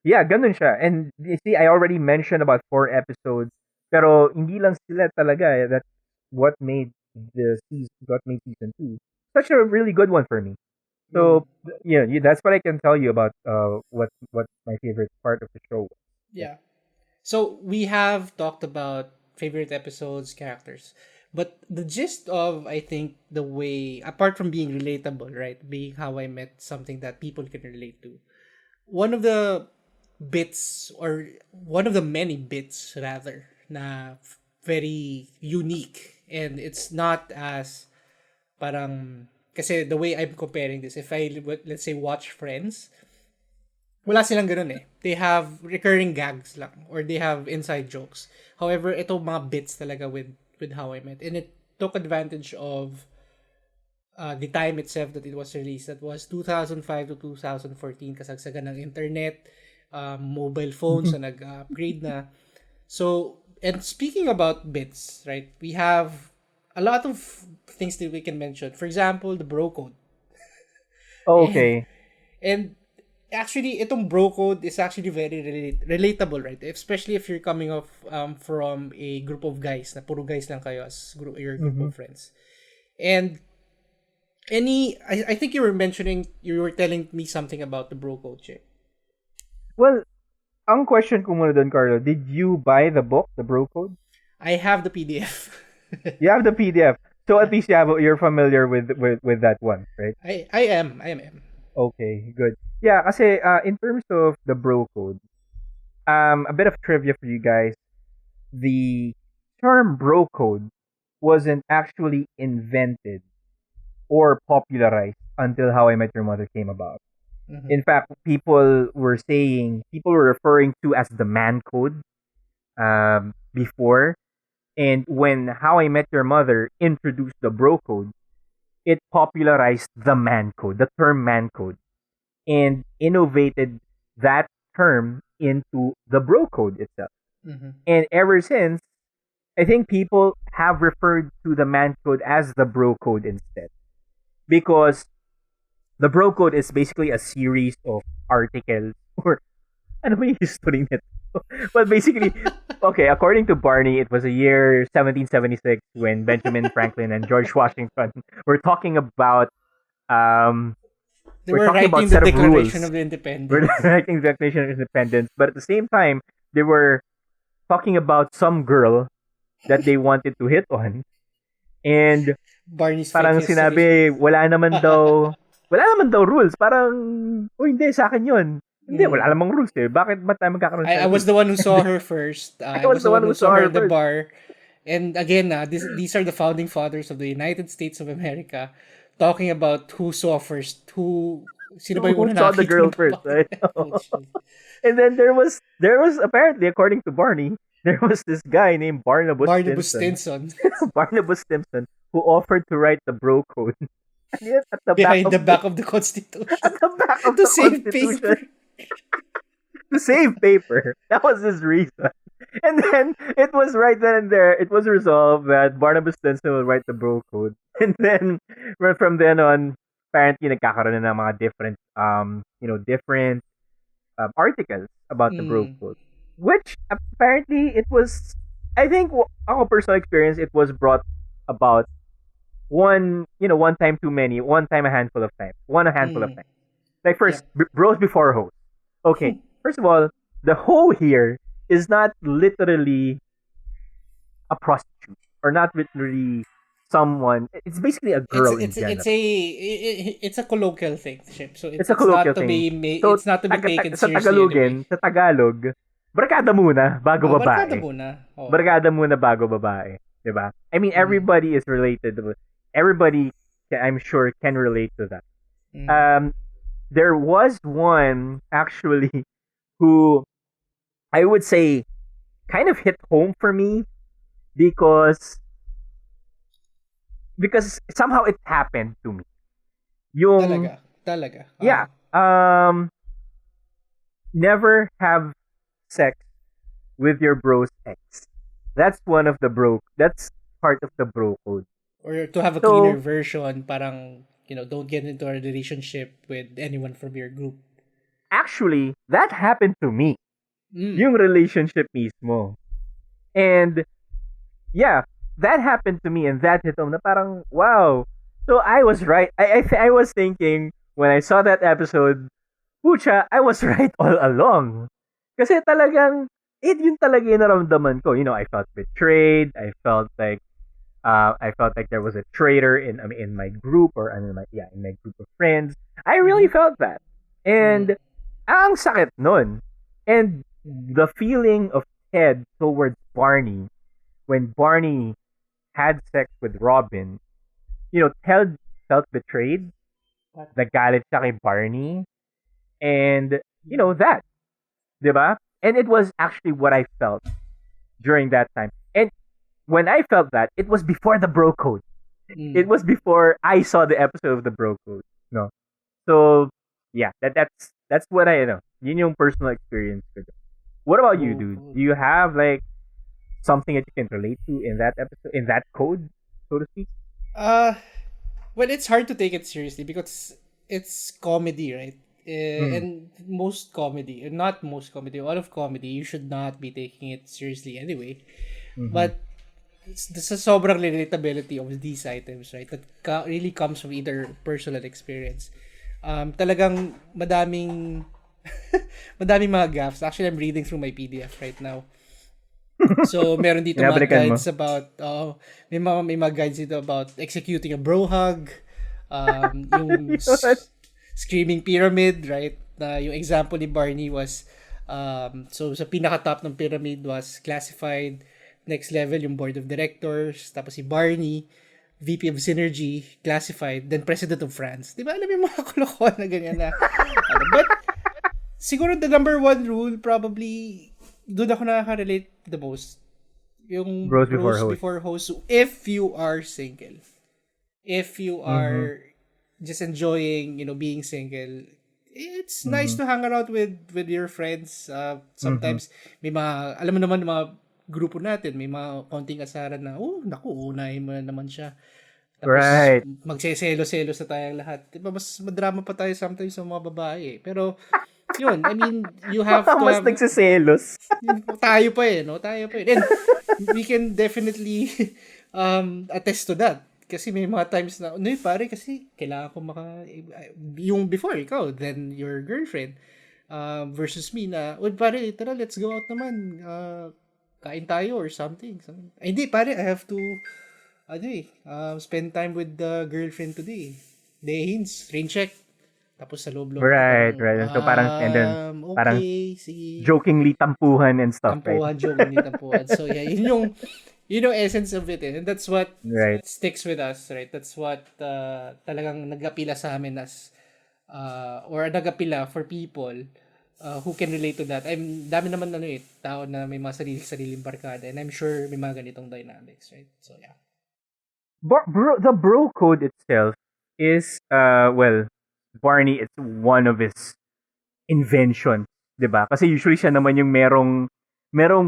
yeah, ganun siya. And you see, I already mentioned about 4 episodes. Pero hindi lang sila talaga. That's what made season 2 such a really good one for me. Mm. So yeah, that's what I can tell you about what my favorite part of the show was. Yeah. Yeah. So we have talked about favorite episodes, characters. But the gist of, I think, the way, apart from being relatable, right? Being how I met something that people can relate to. One of the bits, or one of the many bits rather, na very unique, and it's not as parang, kasi the way I'm comparing this, if I, let's say, watch Friends, wala silang ganun eh. They have recurring gags lang, or they have inside jokes. However, ito mga bits talaga with How I Met, and it took advantage of the time itself that it was released. That was 2005 to 2014, kasagsagan ng internet, mobile phones na nag-upgrade na. So, and speaking about bits, right? We have a lot of things that we can mention. For example, the bro code. And Okay. and actually itong bro code is actually very relatable, right? Especially if you're coming off from a group of guys, na puro guys lang kayo as your group Mm-hmm. of friends. And I think you were telling me something about the bro code, Che. Well, ang question ko muna doon, Carlo, did you buy the book, the Bro Code? I have the PDF. You have the PDF, so at least you're familiar with that one, right? I am. Okay, good. Yeah, kasi in terms of the Bro Code, a bit of trivia for you guys. The term Bro Code wasn't actually invented or popularized until How I Met Your Mother came about. Mm-hmm. In fact, people were referring to as the man code before. And when How I Met Your Mother introduced the bro code, it popularized the man code, the term man code, and innovated that term into the bro code itself. Mm-hmm. And ever since, I think people have referred to the man code as the bro code instead. Because the bro code is basically a series of articles or ano ba yung history nito? Well, basically, okay, according to Barney, it was a year 1776 when Benjamin Franklin and George Washington were talking about um They we're were talking about writing the set of Declaration rules. of We're Independence. writing the Declaration of Independence, but at the same time, they were talking about some girl that they wanted to hit on. And Barney's fake parang history. sinabi, wala naman daw rules. Parang, oh hindi, sa akin yun. Hindi, wala Mm. namang rules eh. Bakit ba tayo magkakaroon I sa was rules? the one who And saw then, her first. I I was was the the one one who who saw saw her her in the first. bar. And again, these are the founding fathers of the United States of America talking about who saw first, sino ba Who yung una saw the nakakita girl ng first, babae? right? Bullshit. And then there was apparently, according to Barney, there was this guy named Barnabas Barnabas Stinson, Stinson Barnabas Stinson, who offered to write the bro code. And yet, behind the back of the Constitution at the back of to the save Constitution paper. to save paper. That was his reason. And then it was right then and there. It was resolved that Barnabas Stinson will write the bro code, and then from then on, apparently nagkakaroon na ng mga different different articles about the bro Mm, code, which apparently it was. I think our personal experience, it was brought about one time too many, one time a handful of mm, times. Like first, yep. bros before hoes. Okay, first of all, the hoe here is not literally a prostitute or not literally someone. It's basically a girl in general. It's a colloquial thing, Ship. So It's a colloquial thing. So, it's not to be taken sa seriously anyway. Tagalogin, sa Tagalog, barkada muna bago Barkada babae. muna. Oh. Barkada muna bago babae. Diba? I mean, Mm, everybody is related. Everybody, I'm sure, can relate to that. mm. Um, there was one, actually, who I would say kind of hit home for me because somehow it happened to me. Yung, Talaga. yeah, never have sex with your bro's ex. That's part of the bro code. Or to have a cleaner So, version, parang, don't get into a relationship with anyone from your group. actually, that happened to me. Mm. Yung relationship mismo. And, yeah, that happened to me and that hit home na parang, wow. So, I was right. I was thinking, when I saw that episode, pucha, I was right all along. Kasi talagang, yun talaga yung naramdaman ko. I felt betrayed. I felt like there was a traitor in my group, or in my group of friends. I really Mm-hmm. felt that. Mm. And ang sakit nun. And the feeling of Ted towards Barney when Barney had sex with Robin, Ted felt betrayed. Nagalit siya kay Barney. And, that. Diba? And it was actually what I felt during that time. And when I felt that, it was before the bro code. It Mm. was before I saw the episode of the bro code. No. So yeah, that's what I know. Yun yung personal experience ko. What about you, dude? Cool. Do you have like something that you can relate to in that episode, in that code, so to speak? Uh, well, it's hard to take it seriously because it's comedy, right? Mm. And most comedy, not most comedy, all of comedy, you should not be taking it seriously anyway. Mm-hmm. But this is sobrang relatability of these items, right? That really comes from either personal experience. Talagang madaming mga gaffes. Actually, I'm reading through my PDF right now. So, meron dito mga Binabalikan mo. guides about, may mga guides dito about executing a bro hug, yung screaming pyramid, right? Na yung example ni Barney was, so sa pinaka-top ng pyramid was classified, next level yung board of directors, tapos si Barney, VP of Synergy, classified, then President of France. Di ba alam yung mga kalokohan na ganyan na, but siguro the number one rule probably doon ako nakaka-relate the most. Yung Bros before bros host. before host. If you are single. If you Mm-hmm. are just enjoying, being single, it's nice Mm-hmm. to hang around with your friends. Mm-hmm. Sometimes, may mga, alam mo naman, mga grupo natin, may mga konting asaran na, naku, unahin mo na naman siya. Tapos, Right. magseselo-selos na tayong lahat. Diba, mas madrama pa tayo sometimes sa mga babae. Pero, yun, I mean, you have to Mas have, nagsiselos. tayo pa eh, no? Tayo pa eh. And we can definitely attest to that. Kasi may mga times na, pare, kasi kailangan ko yung before, ikaw, then your girlfriend, versus me na, pare, tara, let's go out naman. kain tayo or something. Ay, hindi, pare, I have to, spend time with the girlfriend today. Hints, rain check. Tapos sa loob-loob ko Right, parang, right. And so parang, and then, parang okay, sige. jokingly tampuhan and stuff, right? Tampuhan, joke, hindi tampuhan. So, yeah, yun yung essence of it. And that's what Right. sticks with us, right? That's what talagang nagapila sa amin or nagapila for people who can relate to that. Dami naman tao na may mga sariling barkada, and I'm sure may mga ganitong dynamics, right? So, yeah. The bro code itself is, well, Barney, it's one of his invention, 'di ba? Kasi usually siya naman yung merong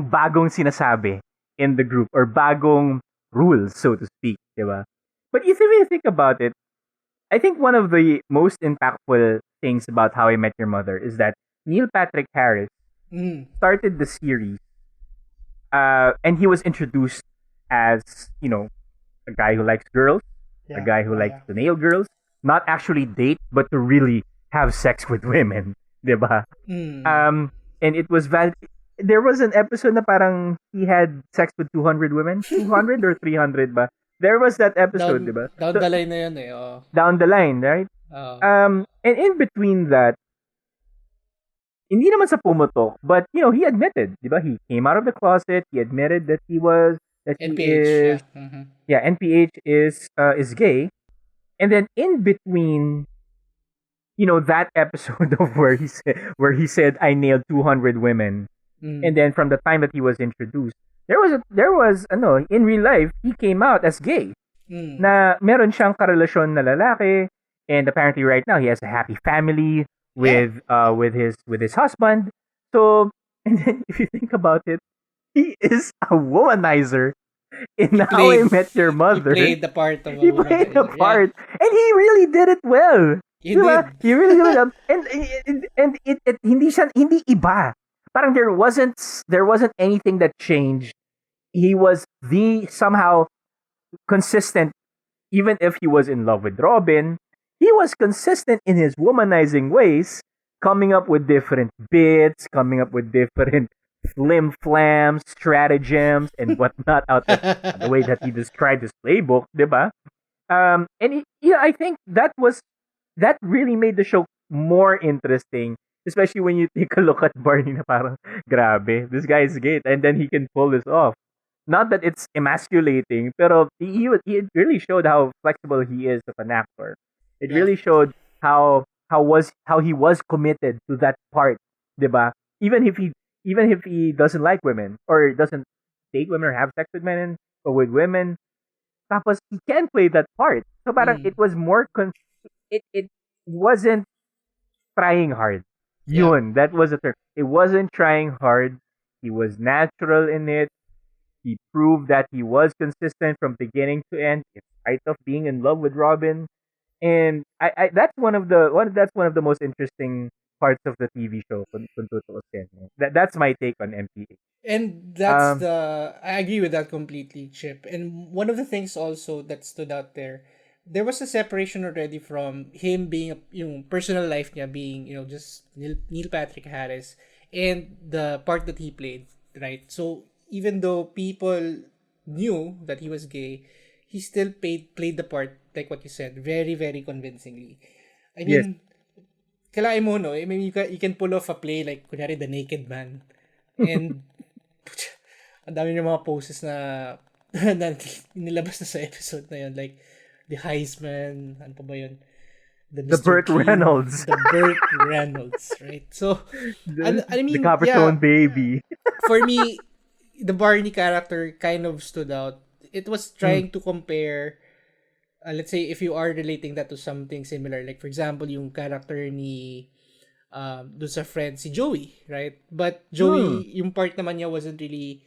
bagong sinasabi in the group or bagong rules, so to speak, 'di ba? But if you really think about it, I think one of the most impactful things about How I Met Your Mother is that Neil Patrick Harris started the series, and he was introduced as, a guy who likes girls, a Yeah. guy who likes to nail girls, not actually date, but to really have sex with women, 'di ba? And it was there was an episode na parang he had sex with 200 women, 200 or 300 ba? There was that episode, 'di ba? Down So, the line na yun eh. Oh. down the line, right? And in between that, hindi naman sa pumutok, but he admitted, 'di ba? He came out of the closet, he admitted that he NPH, is, yeah. Mm-hmm. NPH is gay. And then in between, that episode of where he said I nailed 200 women. And then from the time that he was introduced, there was in real life he came out as gay. Na meron siyang karelasyon na lalaki, and apparently right now he has a happy family with his husband. So, and then if you think about it, he is a womanizer in How I Met Your Mother. He played the part of a He played the womanizer. part, and he really did it well. He Diba? did. He really did it well. And it hindi iba. Parang there wasn't anything that changed. He was somehow consistent, even if he was in love with Robin. He was consistent in his womanizing ways, coming up with different bits, coming up with different flim flams, stratagems, and whatnot out there. The way that he described his playbook, diba? And I think that really made the show more interesting, especially when you take a look at Barney na parang, grabe, this guy is gay, and then he can pull this off. Not that it's emasculating, pero it really showed how flexible he is of an actor. It really showed how he was committed to that part, diba? Even if he doesn't like women or doesn't date women or have sex with men or with women, tapos he can play that part. So parang it was more it wasn't trying hard. Yun, that was the term. It wasn't trying hard. He was natural in it. He proved that he was consistent from beginning to end, in spite of being in love with Robin. And that's one of the most interesting parts of the TV show. Kung tutuusin. That's my take on MPH. And that's I agree with that completely, Chip. And one of the things also that stood out there was a separation already from him being yung personal life niya being, just Neil Patrick Harris and the part that he played, right? So even though people knew that he was gay, he still played the part, like what you said, very, very convincingly. I mean, kailangan mo, no? I mean, you can pull off a play like, kunyari, The Naked Man. And, ang dami ng mga poses na nilabas na sa episode na yun. Like, the Heisman, ano pa ba yun? The Burt Reynolds. The Burt Reynolds, right? So, I mean, the Coppertone baby. For me, the Barney character kind of stood out. It was trying to compare, let's say, if you are relating that to something similar. Like, for example, yung character ni doon sa friend, si Joey, right? But Joey, yung part naman niya wasn't really,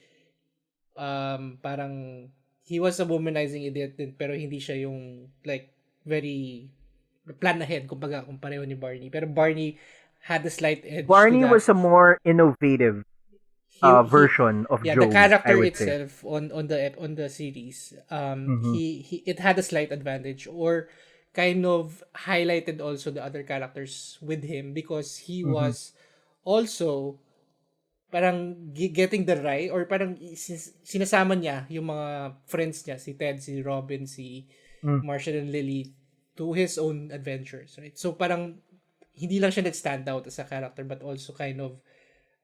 parang, he was a womanizing idiot din, pero hindi siya yung, like, very plan ahead, kumbaga, kung pareho ni Barney. Pero Barney had a slight edge Barney to that. was a more innovative version of Joey. The character I would itself say. on the series, he it had a slight advantage, or kind of highlighted also the other characters with him, because he was also parang getting the right, or parang sinasama niya yung mga friends niya, si Ted, si Robin, si Mm. Marshall and Lily, to his own adventures, right? So parang hindi lang siya nag-stand out as a character, but also kind of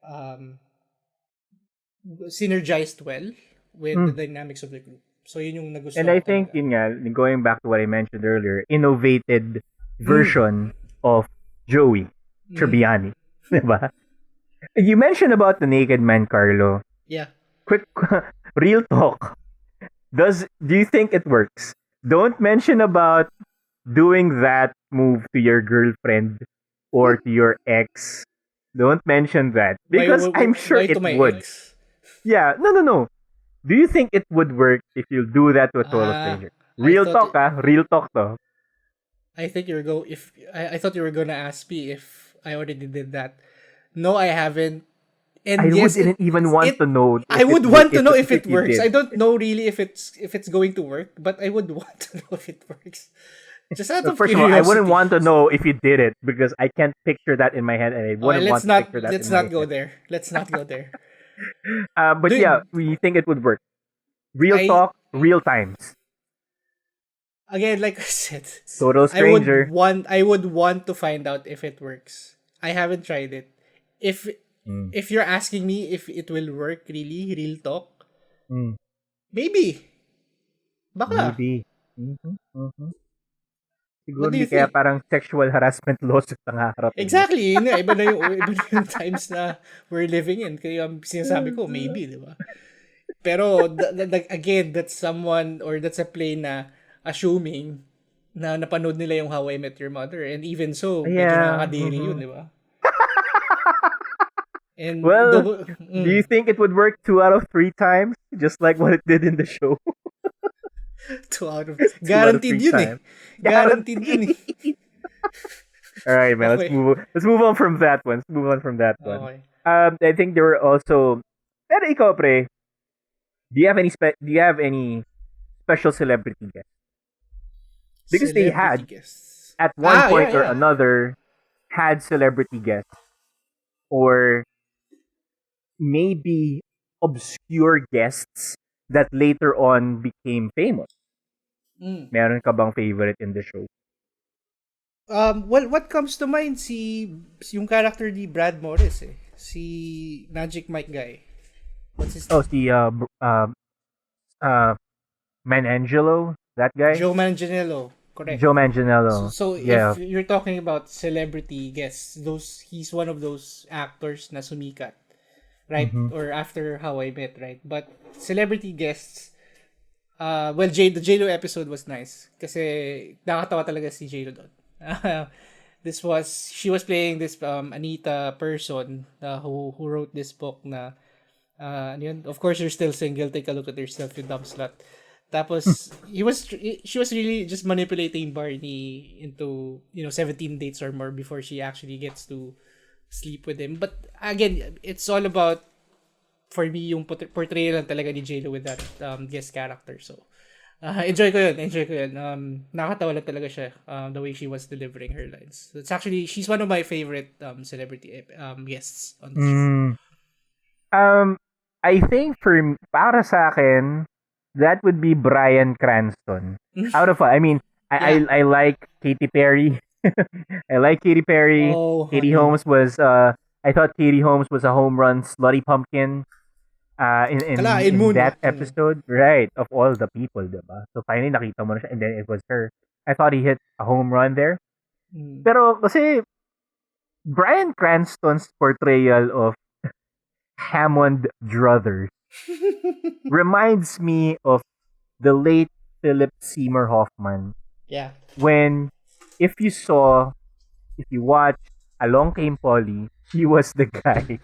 um, synergized well with the Mm. dynamics of the group. So yun yung And nagustuhan I ko think, talaga. yun nga, going back to what I mentioned earlier, innovated Mm. version of Joey Mm. Tribbiani. Diba? You mentioned about the naked man, Carlo. Yeah. Quick, real talk. Do you think it works? Don't mention about doing that move to your girlfriend or to your ex. Don't mention that Why, because why, I'm sure why to it my would. ex? Yeah, no, no, no. Do you think it would work if you do that to a total Ah, stranger? I Real thought talk, ah. Real talk, to. I think you were go if I thought you were gonna ask me if I already did that. No, I haven't. I And yes, wouldn't even want it to know I if it would want to know if if it you works. did. I don't know really if it's going to work, but I would want to know if it works. Just out of First of all, I wouldn't curiosity. want to know if you did it because I can't picture that in my head, and I Okay, wouldn't want to picture that in let's my not go head. there. Let's not go there. But yeah, Do we think it would work. Real I talk, real times. again, like I said, Total stranger. I would want to find out if it works. I haven't tried it. If Mm, if you're asking me if it will work really, real talk, mm, maybe. Baka. maybe. Mm-hmm, mm-hmm. Siguro What do hindi you kaya think? parang sexual harassment lawsuit ang haharapin mo. Exactly. Yun nga, iba na yung times na we're living in. Kaya yung sinasabi ko, maybe, di ba? Pero, again, that's someone or that's a play na assuming na napanood nila yung How I Met Your Mother. And even so, medyo Yeah. nakakadiri yun, Mm-hmm. di ba? And Well, double, do you think it would work 2 out of 3 times, just like what it did in the show? 2 out of, 2 out of 3 guaranteed yun eh. times, Guaranteed yun guaranteed. eh. All right, man. Okay. Let's move on from that one. Let's move on from that one. Okay. I think there were also. Pero ikaw, pre, do you have any special celebrity guests? Because they Celebrity had guests. at one Ah, yeah, point or yeah. another had celebrity guests or maybe obscure guests that later on became famous. Mm. Meron ka bang favorite in the show? Well, what comes to mind yung character ni Brad Morris eh. Si Magic Mike guy. What's his Oh, name? si uh Manangelo, that guy? Joe Manganiello. Correct. Joe So, Manganiello. so Yeah. if you're talking about celebrity guests, he's one of those actors na sumikat, right? Mm-hmm. Or after How I Met, right? But celebrity guests, well, the J-Lo episode was nice kasi nakatawa talaga si J-Lo doon. She was playing this Anita person who wrote this book na ano yun? Of course you're still single, take a look at yourself, you dumb slut. Tapos she was really just manipulating Barney into 17 dates or more before she actually gets to sleep with him. But again, it's all about, for me, yung portrayal lang talaga ni J-Lo with that guest character. So enjoy ko yun. Nakakatawa lang talaga siya, the way she was delivering her lines. It's actually, she's one of my favorite celebrity guests on this show. Mm. I think para sa akin, that would be Bryan Cranston. Out of I mean, Yeah. I like Katy Perry. I like Katy Perry. Oh, Katie honey. Holmes was I thought Katie Holmes was a home run slutty pumpkin. In Moon. that episode, right, of all the people, diba? So finally nakita mo na siya, and then it was her. I thought he hit a home run there. Mm. Pero kasi Bryan Cranston's portrayal of Hammond Druthers reminds me of the late Philip Seymour Hoffman. Yeah. When, if you watch Along Came Polly, he was the guy.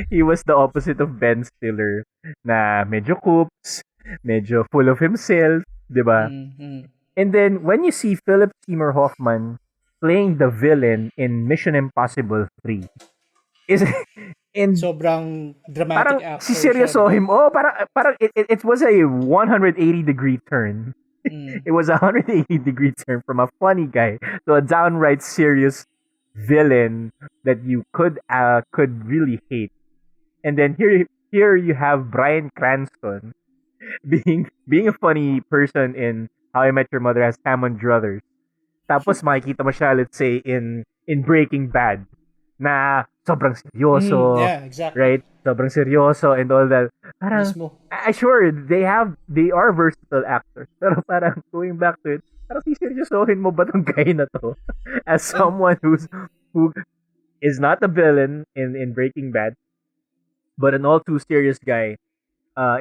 He was the opposite of Ben Stiller na medyo coops, medyo full of himself, di ba? Mm-hmm. And then, when you see Philip Seymour Hoffman playing the villain in Mission Impossible 3, is and Sobrang parang dramatic actor si siya, seryosohin diba? mo. Parang it was a 180-degree turn. Mm. It was a 180-degree turn from a funny guy to a downright serious villain that you could really hate. And then here you have Bryan Cranston being a funny person in How I Met Your Mother as Hammond Brothers. Tapos makikita mo siya, let's say, in Breaking Bad, na sobrang seryoso, Yeah, exactly. right? Sobrang seryoso and all that. Parang, Mismo. sure, they are versatile actors. Pero parang, going back to it, parang siseryosohin mo ba tong guy na to? As And someone who is not a villain in Breaking Bad, but an all too serious guy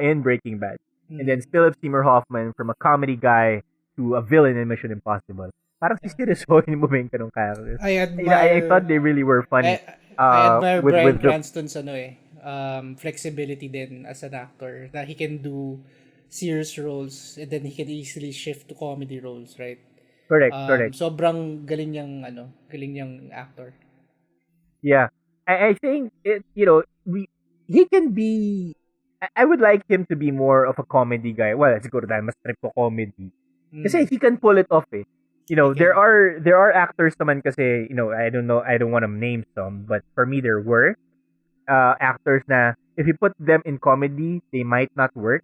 in Breaking Bad. And then mm, Philip Seymour Hoffman from a comedy guy to a villain in Mission Impossible. Parang yeah. siseryosohin mo ba yung ganong characters? I I thought admire they really were funny. I I admire Bryan With the Cranston's flexibility din as an actor, that he can do serious roles and then he can easily shift to comedy roles, right? correct. Sobrang galing niyang actor. Yeah. I think he can be. I would like him to be more of a comedy guy. Well, siguro dahil mas trip ko comedy. Kasi Mm, he can pull it off eh. he can. There are actors naman kasi, I don't want to name some, but for me there were actors na if you put them in comedy, they might not work.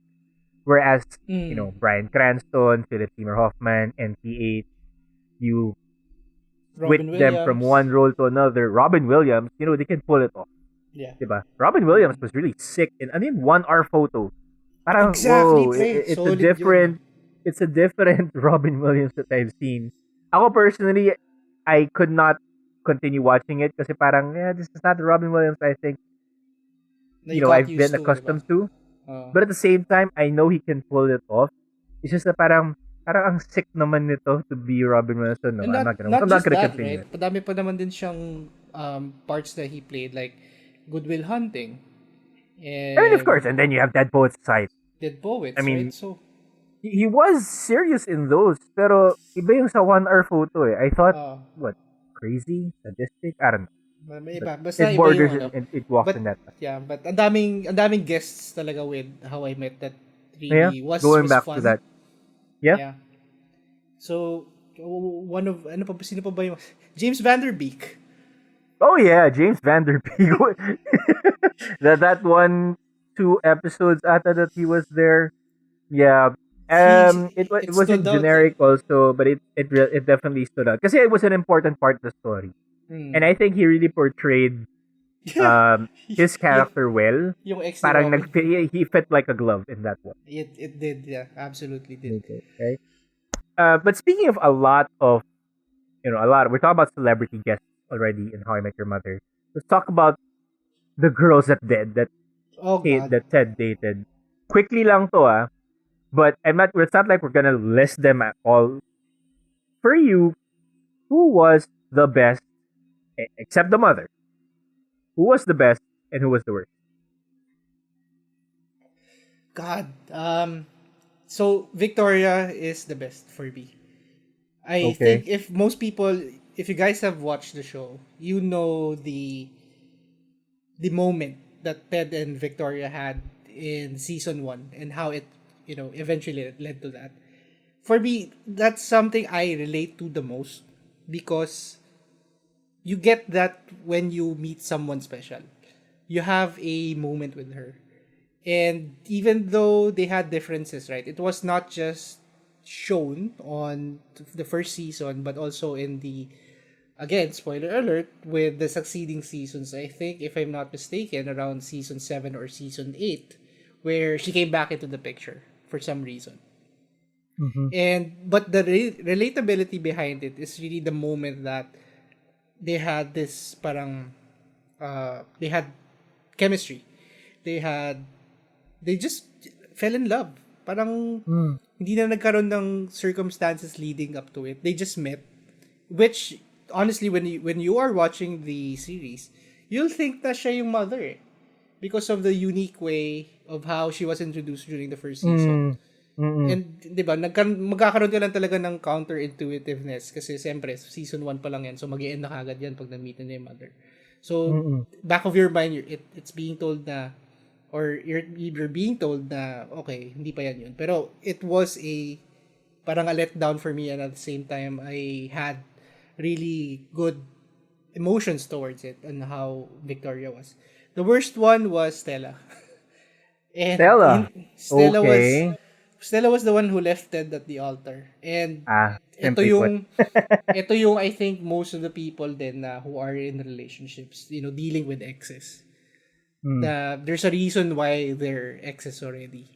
Whereas, Mm, Bryan Cranston, Philip Seymour Hoffman, NPH, you switch Robin them from one Williams. role to another. Robin Williams, they can pull it off. Yeah. Diba? Robin Williams Mm. was really sick in, 1 hour photo. Parang, Exactly, whoa, pre. Solid yun. it's a different Robin Williams that I've seen. Ako personally, I could not continue watching it kasi parang, yeah, this is not the Robin Williams I think, Na you got I've been used to, di ba? accustomed to. Uh, But at the same time, I know he can pull it off. It's just na parang ang sick naman nito to be Robin Williams. So no, and not I'm not just gonna that, continue right? it. Padami pa naman din siyang parts that he played, like Goodwill Hunting I mean, of course, and and then you have Dead Poets Society. Dead I Poets, right? mean, So, he was serious in those, pero iba yung sa 1 hour photo eh. I thought, uh, what, crazy, sadistic? I don't know. may But iba. Basta it iba yung borders ano. it walks But, in that. yeah, but ang daming guests talaga with How I Met that Yeah, really going was back to fun. that. Yeah. Yeah. So, one of, sino pa ba yung, James Vanderbeek. Oh yeah, James Vanderbeek. That one, 2 episodes ata that he was there. Yeah. It It wasn't stood out eh. generic also, but it definitely stood out because it was an important part of the story, and Hmm. I think he really portrayed his yung, character well. yung ex ni Parang Robin. he fit like a glove in that one. It did, yeah, absolutely did. Okay. Right. But speaking of we're talking about celebrity guests already in How I Met Your Mother. Let's talk about the girls Oh God. that Ted dated. Quickly lang to but it's not like we're gonna list them at all. For you, who was the best, except the mother? Who was the best and who was the worst? God. So Victoria is the best for me. I Okay. think if you guys have watched the show, you know the moment that Ted and Victoria had in season 1 and how it, eventually led to that. For me, that's something I relate to the most because you get that when you meet someone special. You have a moment with her. And even though they had differences, right? It was not just shown on the first season, but also in the, again, spoiler alert, with the succeeding seasons. I think, if I'm not mistaken, around season 7 or season 8, where she came back into the picture for some reason. Mm-hmm. But the relatability behind it is really the moment that they had this parang they had chemistry. They had they just fell in love. Parang Mm. hindi na nagkaroon ng circumstances leading up to it. They just met, which honestly, when you are watching the series, you'll think na siya yung mother eh, because of the unique way of how she was introduced during the first season. Mm. Mm-mm. And, di ba, magkakaroon ka lang talaga ng counterintuitiveness kasi siyempre, season 1 pa lang yan. So, mag-i-end na kagad yan pag na-meet na yung mother. So, Mm-mm. back of your mind, it's being told na, or you're being told na, okay, hindi pa yan yun. Pero, it was parang a letdown for me, and at the same time, I had really good emotions towards it and how Victoria was. The worst one was Stella. And Stella. Okay. Stella was the one who left Ted at the altar. And ito Simply put. yung ito yung I think most of the people then who are in relationships, dealing with exes. Hmm. There's a reason why they're exes already.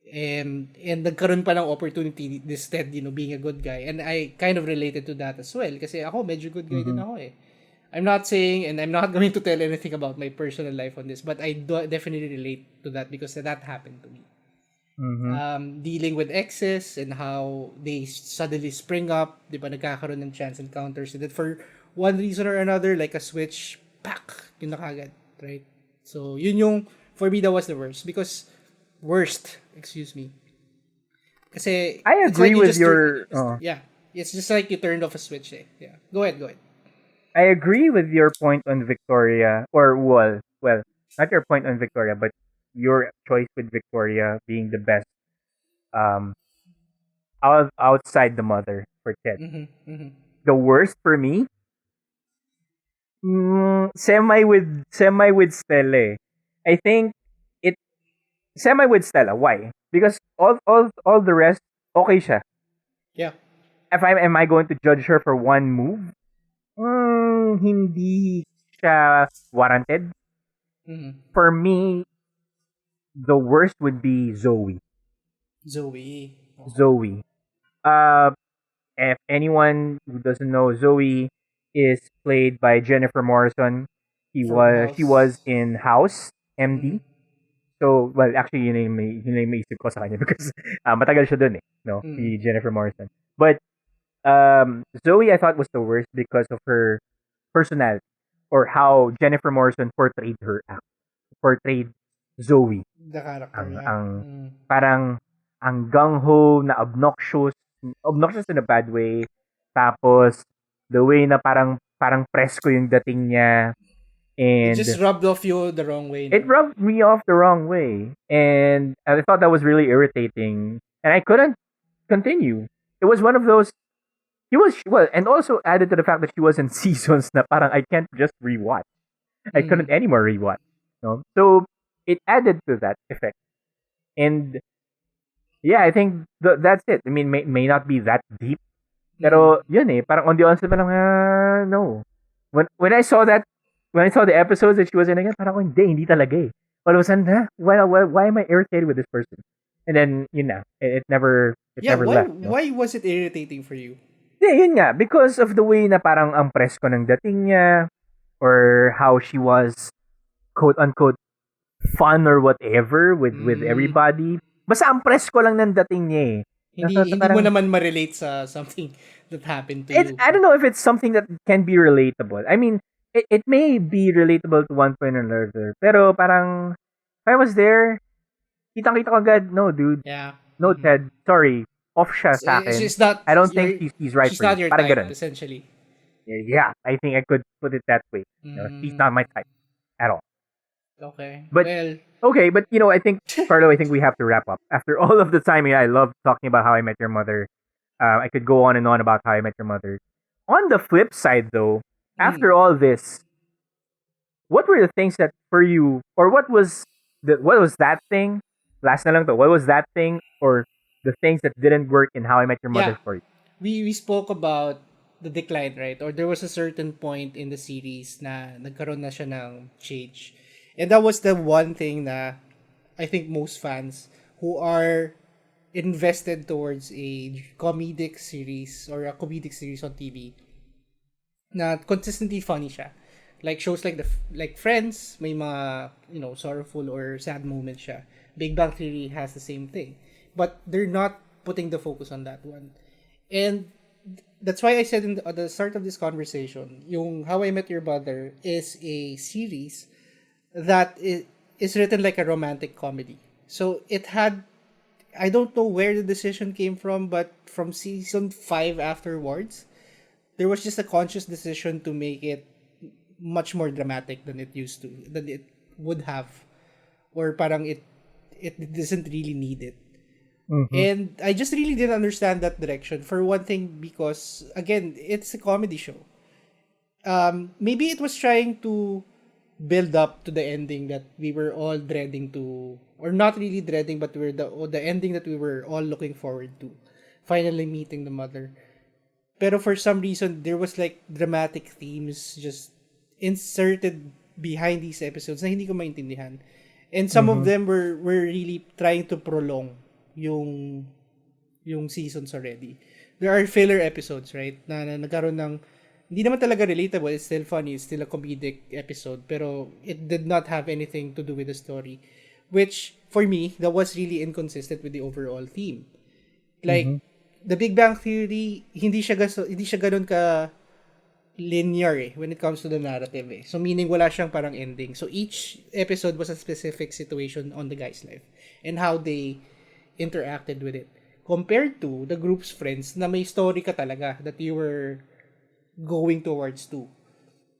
And nagkaroon pa ng opportunity this Ted, being a good guy. And I kind of related to that as well. Kasi ako, medyo good guy din Mm-hmm. ako eh. I'm not saying, and I'm not going to tell anything about my personal life on this, but I definitely relate to that because that happened to me. Mm-hmm. Dealing with exes and how they suddenly spring up, di ba, nagkakaroon ng chance encounters, and then for one reason or another, like a switch, pak, yun na kagad, right? So, yun yung, for me, that was the worst. Because, excuse me. Kasi, I it's like agree you with just, your yeah, it's just like you turned off a switch eh. Yeah, go ahead. I agree with your point on Victoria, or well, not your point on Victoria, but your choice with Victoria being the best um outside the mother for Ted. Mm-hmm, mm-hmm. The worst for me, semi with Stella. I think it semi with Stella. Why? Because all the rest okay siya. Yeah. If am I going to judge her for one move? Hindi siya warranted. Mm-hmm. For me, the worst would be Zoe. Zoe. Zoe. Uh, if anyone who doesn't know, Zoe is played by Jennifer Morrison. From She House. was in House Mm-hmm. MD. So, well, actually, yun yung may isip ko sa kanya because matagal siya dun eh. No, Mm-hmm. si Jennifer Morrison. But Zoe, I thought was the worst because of her personality or how Jennifer Morrison portrayed Zoe. The character, Ang yeah. ang Mm-hmm. parang ang gung-ho na obnoxious in a bad way. Tapos the way na parang presko yung dating niya It and just rubbed off you the wrong way, it no? rubbed me off the wrong way. And I thought that was really irritating and I couldn't continue. It was one of those he was well and also added to the fact that she was in seasons na parang I can't just rewatch. I couldn't Mm-hmm. anymore rewatch. No? So it added to that effect. And yeah, I think that's it. I mean, may not be that deep, pero Mm-hmm. yun eh, parang on the onset pa lang, no. When I saw the episodes that she was in again, parang hindi talaga eh. All of a sudden, why am I irritated with this person? And then, yun na, it Yeah, never left, no? why was it irritating for you? Yeah, yun nga, because of the way na parang ang presko ng dating niya, or how she was, quote unquote, fun or whatever with Mm, everybody. Basta ang presko lang ng dating niya eh. hindi mo Parang, naman ma-relate sa something that happened to you. I don't know if it's something that can be relatable. I mean, it may be relatable to one point or another. Pero parang, if I was there, kitang-kita ko agad, no, dude. Yeah. No, Mm-hmm. Ted. Sorry. Off siya sa It's akin. just not I don't think he's right she's for you. not your Parang type ganun. essentially. Yeah, I think I could put it that way. No, she's Mm, not my type at all. okay. But, Well, okay, but I think, Carlo, I think we have to wrap up. After all of the time, I love talking about How I Met Your Mother. I could go on and on about How I Met Your Mother. On the flip side, though, after all this, what were the things that for you, or what was that thing? Last na lang to. What was that thing, or the things that didn't work in How I Met Your yeah. Mother for you? We spoke about the decline, right? Or there was a certain point in the series na nagkaroon na siya ng change. And that was the one thing na I think most fans who are invested towards a comedic series or a comedic series on TV na consistently funny siya. Like shows like like Friends, may mga, sorrowful or sad moments siya. Big Bang Theory has the same thing. But they're not putting the focus on that one. And that's why I said at the start of this conversation, yung How I Met Your Mother is a series that is written like a romantic comedy. So it had, I don't know where the decision came from, but from season 5 afterwards, there was just a conscious decision to make it much more dramatic than it would have, or parang it doesn't really need it. Mm-hmm. And I just really didn't understand that direction. For one thing, because again, it's a comedy show. Maybe it was trying to build up to the ending that we were all dreading to, or not really dreading, but we're the ending that we were all looking forward to, finally meeting the mother. Pero for some reason, there was like dramatic themes just inserted behind these episodes na hindi ko maintindihan. And some of Mm-hmm. them were really trying to prolong yung yung seasons already. There are filler episodes, right? Na nagkaroon ng hindi naman talaga relatable. It's still funny. It's still a comedic episode. Pero it did not have anything to do with the story. Which, for me, that was really inconsistent with the overall theme. Mm-hmm. Like, The Big Bang Theory, hindi siya ganun ka linear when it comes to the narrative So meaning wala siyang parang ending. So each episode was a specific situation on the guy's life and how they interacted with it. Compared to the group's friends na may story ka talaga that you were going towards to.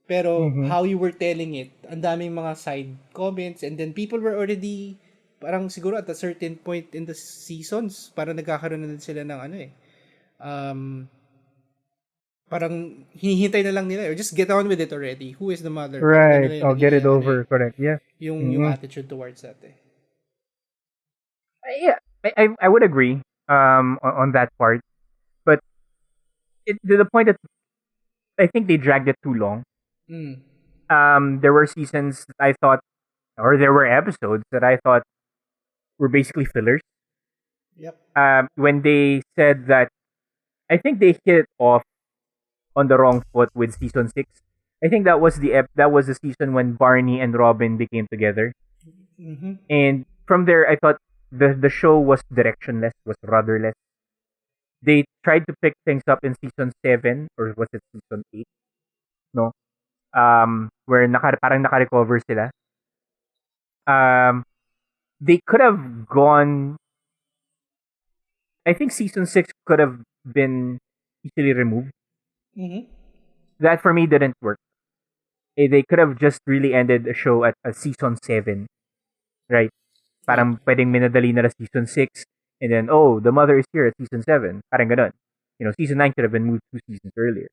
Pero Mm-hmm. how you were telling it, ang daming mga side comments and then people were already parang siguro at a certain point in the seasons, parang nagkakaroon na din sila ng parang hinihintay na lang nila or just get on with it already. Who is the mother? Parang Right. gano'n na yung I'll get it naging over. Correct. Yeah. yung Mm-hmm. attitude towards that Yeah. I would agree on that part, but to the point that I think they dragged it too long. Mm. There were seasons that I thought, or there were episodes that I thought were basically fillers. Yep. When they said that, I think they hit it off on the wrong foot with season 6. I think that was that was the season when Barney and Robin became together, Mm-hmm. and from there I thought the show was directionless, was rudderless. They tried to pick things up in season 7, or was it season 8? No, where parang naka-recover sila. They could have gone. I think season 6 could have been easily removed. Mm-hmm. That for me didn't work. They could have just really ended a show at a season 7, right? Right. Parang pwedeng minadali na season 6, and then, oh, the mother is here at season 7. Parang ganun. Season 9 could have been moved 2 seasons earlier.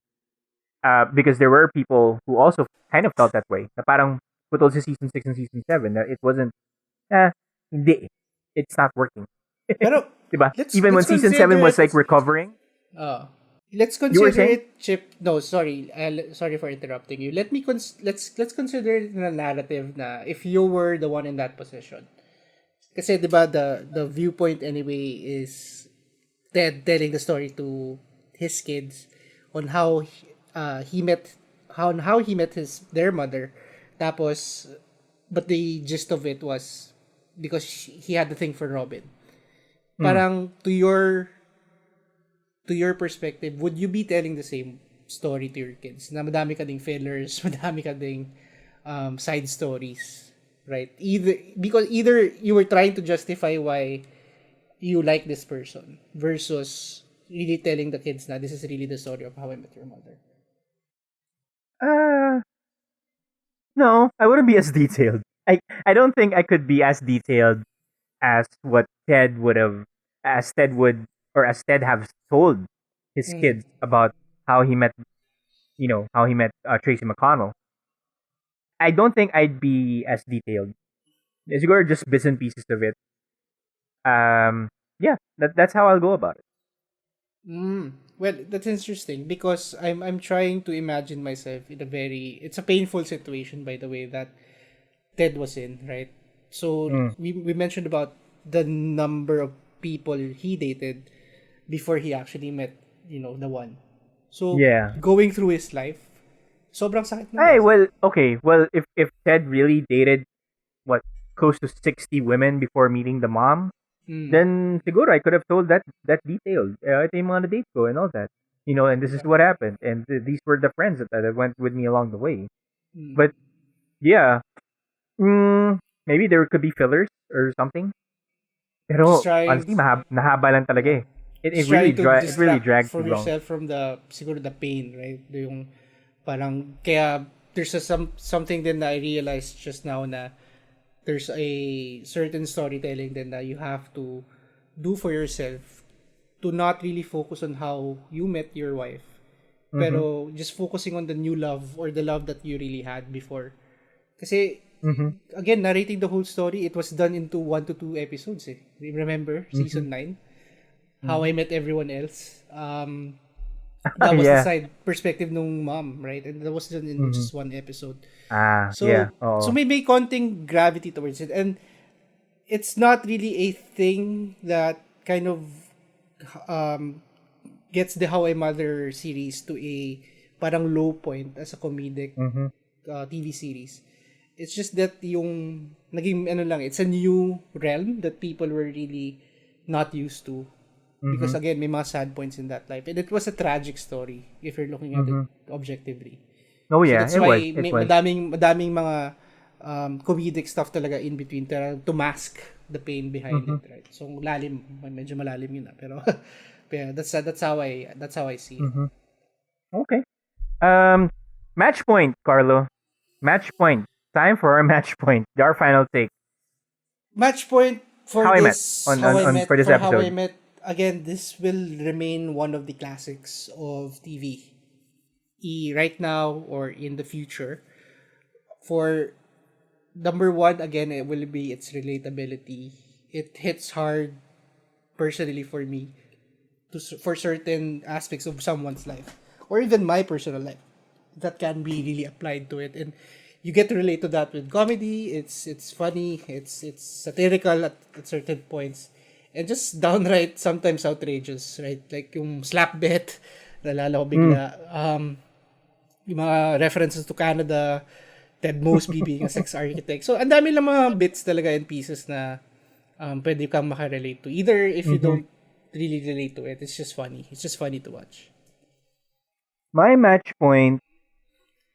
Because there were people who also kind of felt that way. Na parang, with also season 6 and season 7, that it wasn't, hindi. It's not working. Pero Diba? let's Even when let's season consider 7 was it. like recovering, Let's you were consider saying? it, Chip. No, sorry. Sorry for interrupting you. Let's consider it na narrative na if you were the one in that position. Kasi 'di ba the viewpoint anyway is Ted telling the story to his kids on he met how he met their mother. Tapos but the gist of it was because he had the thing for Robin. Mm. Parang to your perspective, would you be telling the same story to your kids? Na madami ka ding fillers, madami ka ding side stories, right? Either you were trying to justify why you like this person versus really telling the kids na this is really the story of how I met your mother. No, I wouldn't be as detailed. I don't think I could be as detailed as what Ted would have, as Ted would, or as Ted have told his Mm. kids about how he met, how he met Tracy McConnell. I don't think I'd be as detailed. Siguro just bits and pieces of it. Yeah, that's how I'll go about it. Well, that's interesting because I'm trying to imagine myself in a very it's a painful situation by the way that Ted was in, right? So Mm. we mentioned about the number of people he dated before he actually met, the one. So Yeah. going through his life, sobrang sakit nun Hey, eh. well, okay. Well, if Ted really dated what, close to 60 women before meeting the mom, Mm, then siguro I could have told that detail. Ito yung mga date ko and all that. And this is yeah. what happened. And these were the friends that went with me along the way. Mm. But yeah, maybe there could be fillers or something. Just Pero trying honestly, nahaba lang talaga yeah. eh. It Just really trying to it really distract dragged too from long. yourself from siguro the pain, right? Yung parang kaya there's something then that I realized just now na there's a certain storytelling then that you have to do for yourself to not really focus on how you met your wife Mm-hmm. pero just focusing on the new love or the love that you really had before Kasi, Mm-hmm. again, narrating the whole story, it was done into 1 to 2 episodes eh. Remember? Mm-hmm. Season 9? How Mm-hmm. I Met Everyone Else. That was the Yeah. side perspective nung mom, right? And that was done in Mm-hmm. just 1 episode. Yeah. So Oh. may konting gravity towards it. And it's not really a thing that kind of um, gets the How I Mother series to a parang low point as a comedic Mm-hmm. TV series. It's just that yung naging ano lang, it's a new realm that people were really not used to. Because Mm-hmm. again, may mga sad points in that life. And it was a tragic story if you're looking at it Mm-hmm. objectively. Oh So yeah, that's it was. why It may was. madaming mga comedic stuff talaga in between to mask the pain behind Mm-hmm. it, right? So lalim, medyo malalim yun na. Pero yeah, that's how I see it. Mm-hmm. Okay. Um, Match point, Carlo. Match point. Time for our match point. Our final take. Match point for How I met this for this How I episode. Met. Again, this will remain one of the classics of TV. Right now or in the future. For number one, again, it will be its relatability. It hits hard personally for me for certain aspects of someone's life or even my personal life that can be really applied to it, and you get to relate to that with comedy. It's funny, it's satirical at certain points, and just downright sometimes outrageous, right? Like yung slap bet, nalala ko Mm. bigla, yung mga references to Canada, Ted Mosby being a sex architect. So, ang dami lang mga bits talaga and pieces na pwede kang makarelate to. Either if you Mm-hmm. don't really relate to it, it's just funny. It's just funny to watch. My match point.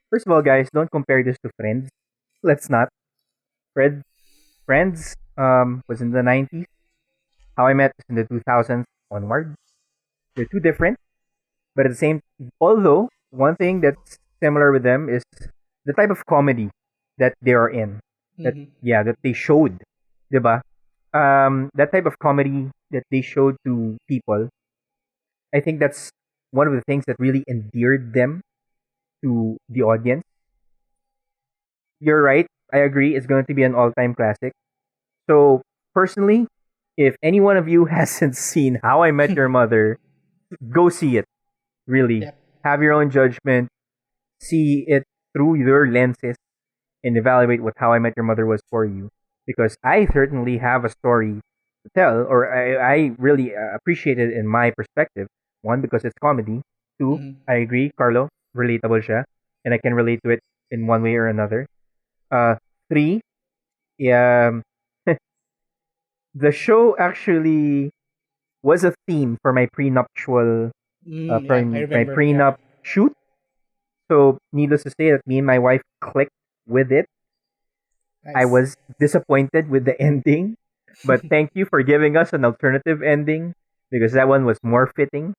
First of all, guys, don't compare this to Friends. Let's not. Friends was in the 90s. How I Met is in the 2000s onward. They're two different, but at the same. Although one thing that's similar with them is the type of comedy that they are in. Mm-hmm. That they showed, diba? That type of comedy that they showed to people. I think that's one of the things that really endeared them to the audience. You're right. I agree. It's going to be an all-time classic. So personally, if any one of you hasn't seen How I Met Your Mother, go see it. Really, Yep. have your own judgment. See it through your lenses and evaluate what How I Met Your Mother was for you. Because I certainly have a story to tell, or I really appreciate it in my perspective. One, because it's comedy. Two, Mm-hmm. I agree, Carlo, relatable siya, and I can relate to it in one way or another. Uh, Three, yeah, the show actually was a theme for my prenuptial, Yeah, I my remember. Yeah. prenup shoot. So, needless to say, that me and my wife clicked with it. I Nice. was disappointed with the ending, but thank you for giving us an alternative ending because that one was more fitting.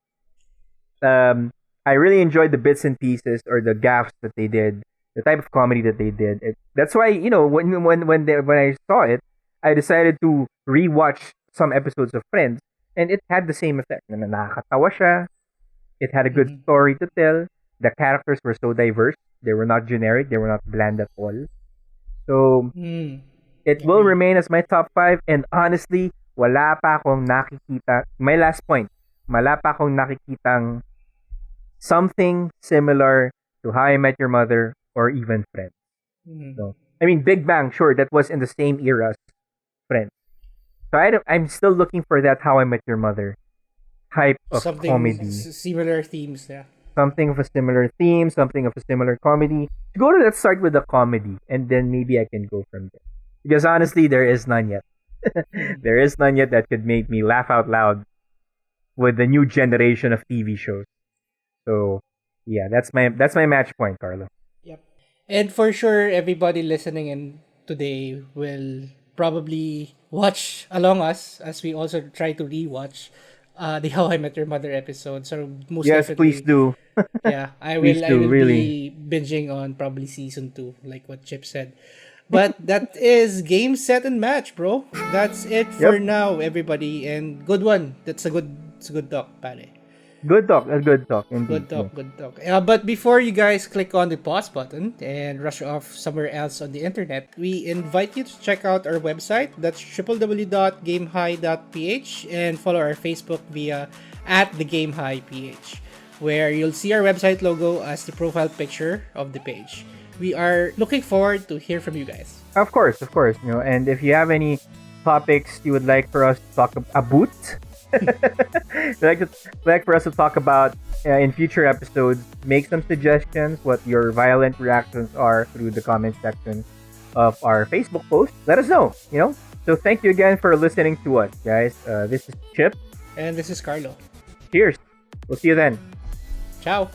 I really enjoyed the bits and pieces or the gaffes that they did, the type of comedy that they did. That's why when I saw it, I decided to rewatch some episodes of Friends, and it had the same effect. Na nakakatawa siya. It had a good Mm-hmm. story to tell. The characters were so diverse. They were not generic. They were not bland at all. So it will Agree. remain as my top 5, and honestly, wala pa akong nakikita. My last point, wala pa akong nakikitang something similar to How I Met Your Mother or even Friends. Mm-hmm. So, I mean, Big Bang, sure, that was in the same era as Friends. So I'm still looking for that How I Met Your Mother type of Something comedy. similar themes. Yeah. Something of a similar theme, something of a similar comedy. Let's start with the comedy, and then maybe I can go from there. Because honestly, there is none yet. Mm-hmm. There is none yet that could make me laugh out loud with the new generation of TV shows. So, yeah, that's my match point, Carlo. Yep. And for sure, everybody listening in today will probably watch along us as we also try to rewatch the How I Met Your Mother episode. So most Yes, please definitely, do. yeah, I Please will. I do, will really. be binging on probably season 2, like what Chip said. But that is game, set, and match, bro. That's it for Yep. now, everybody. And good one. It's a good talk, pare. Good talk. Good talk, indeed. Good talk, good talk. But before you guys click on the pause button and rush off somewhere else on the internet, we invite you to check out our website. That's www.gamehigh.ph, and follow our Facebook via @thegamehighph, where you'll see our website logo as the profile picture of the page. We are looking forward to hear from you guys. Of course, of course. And if you have any topics you would like for us to talk about, like for us to talk about in future episodes, make some suggestions. What your violent reactions are through the comment section of our Facebook post. Let us know. So thank you again for listening to us, guys. This is Chip. And this is Carlo. Cheers. We'll see you then. Ciao.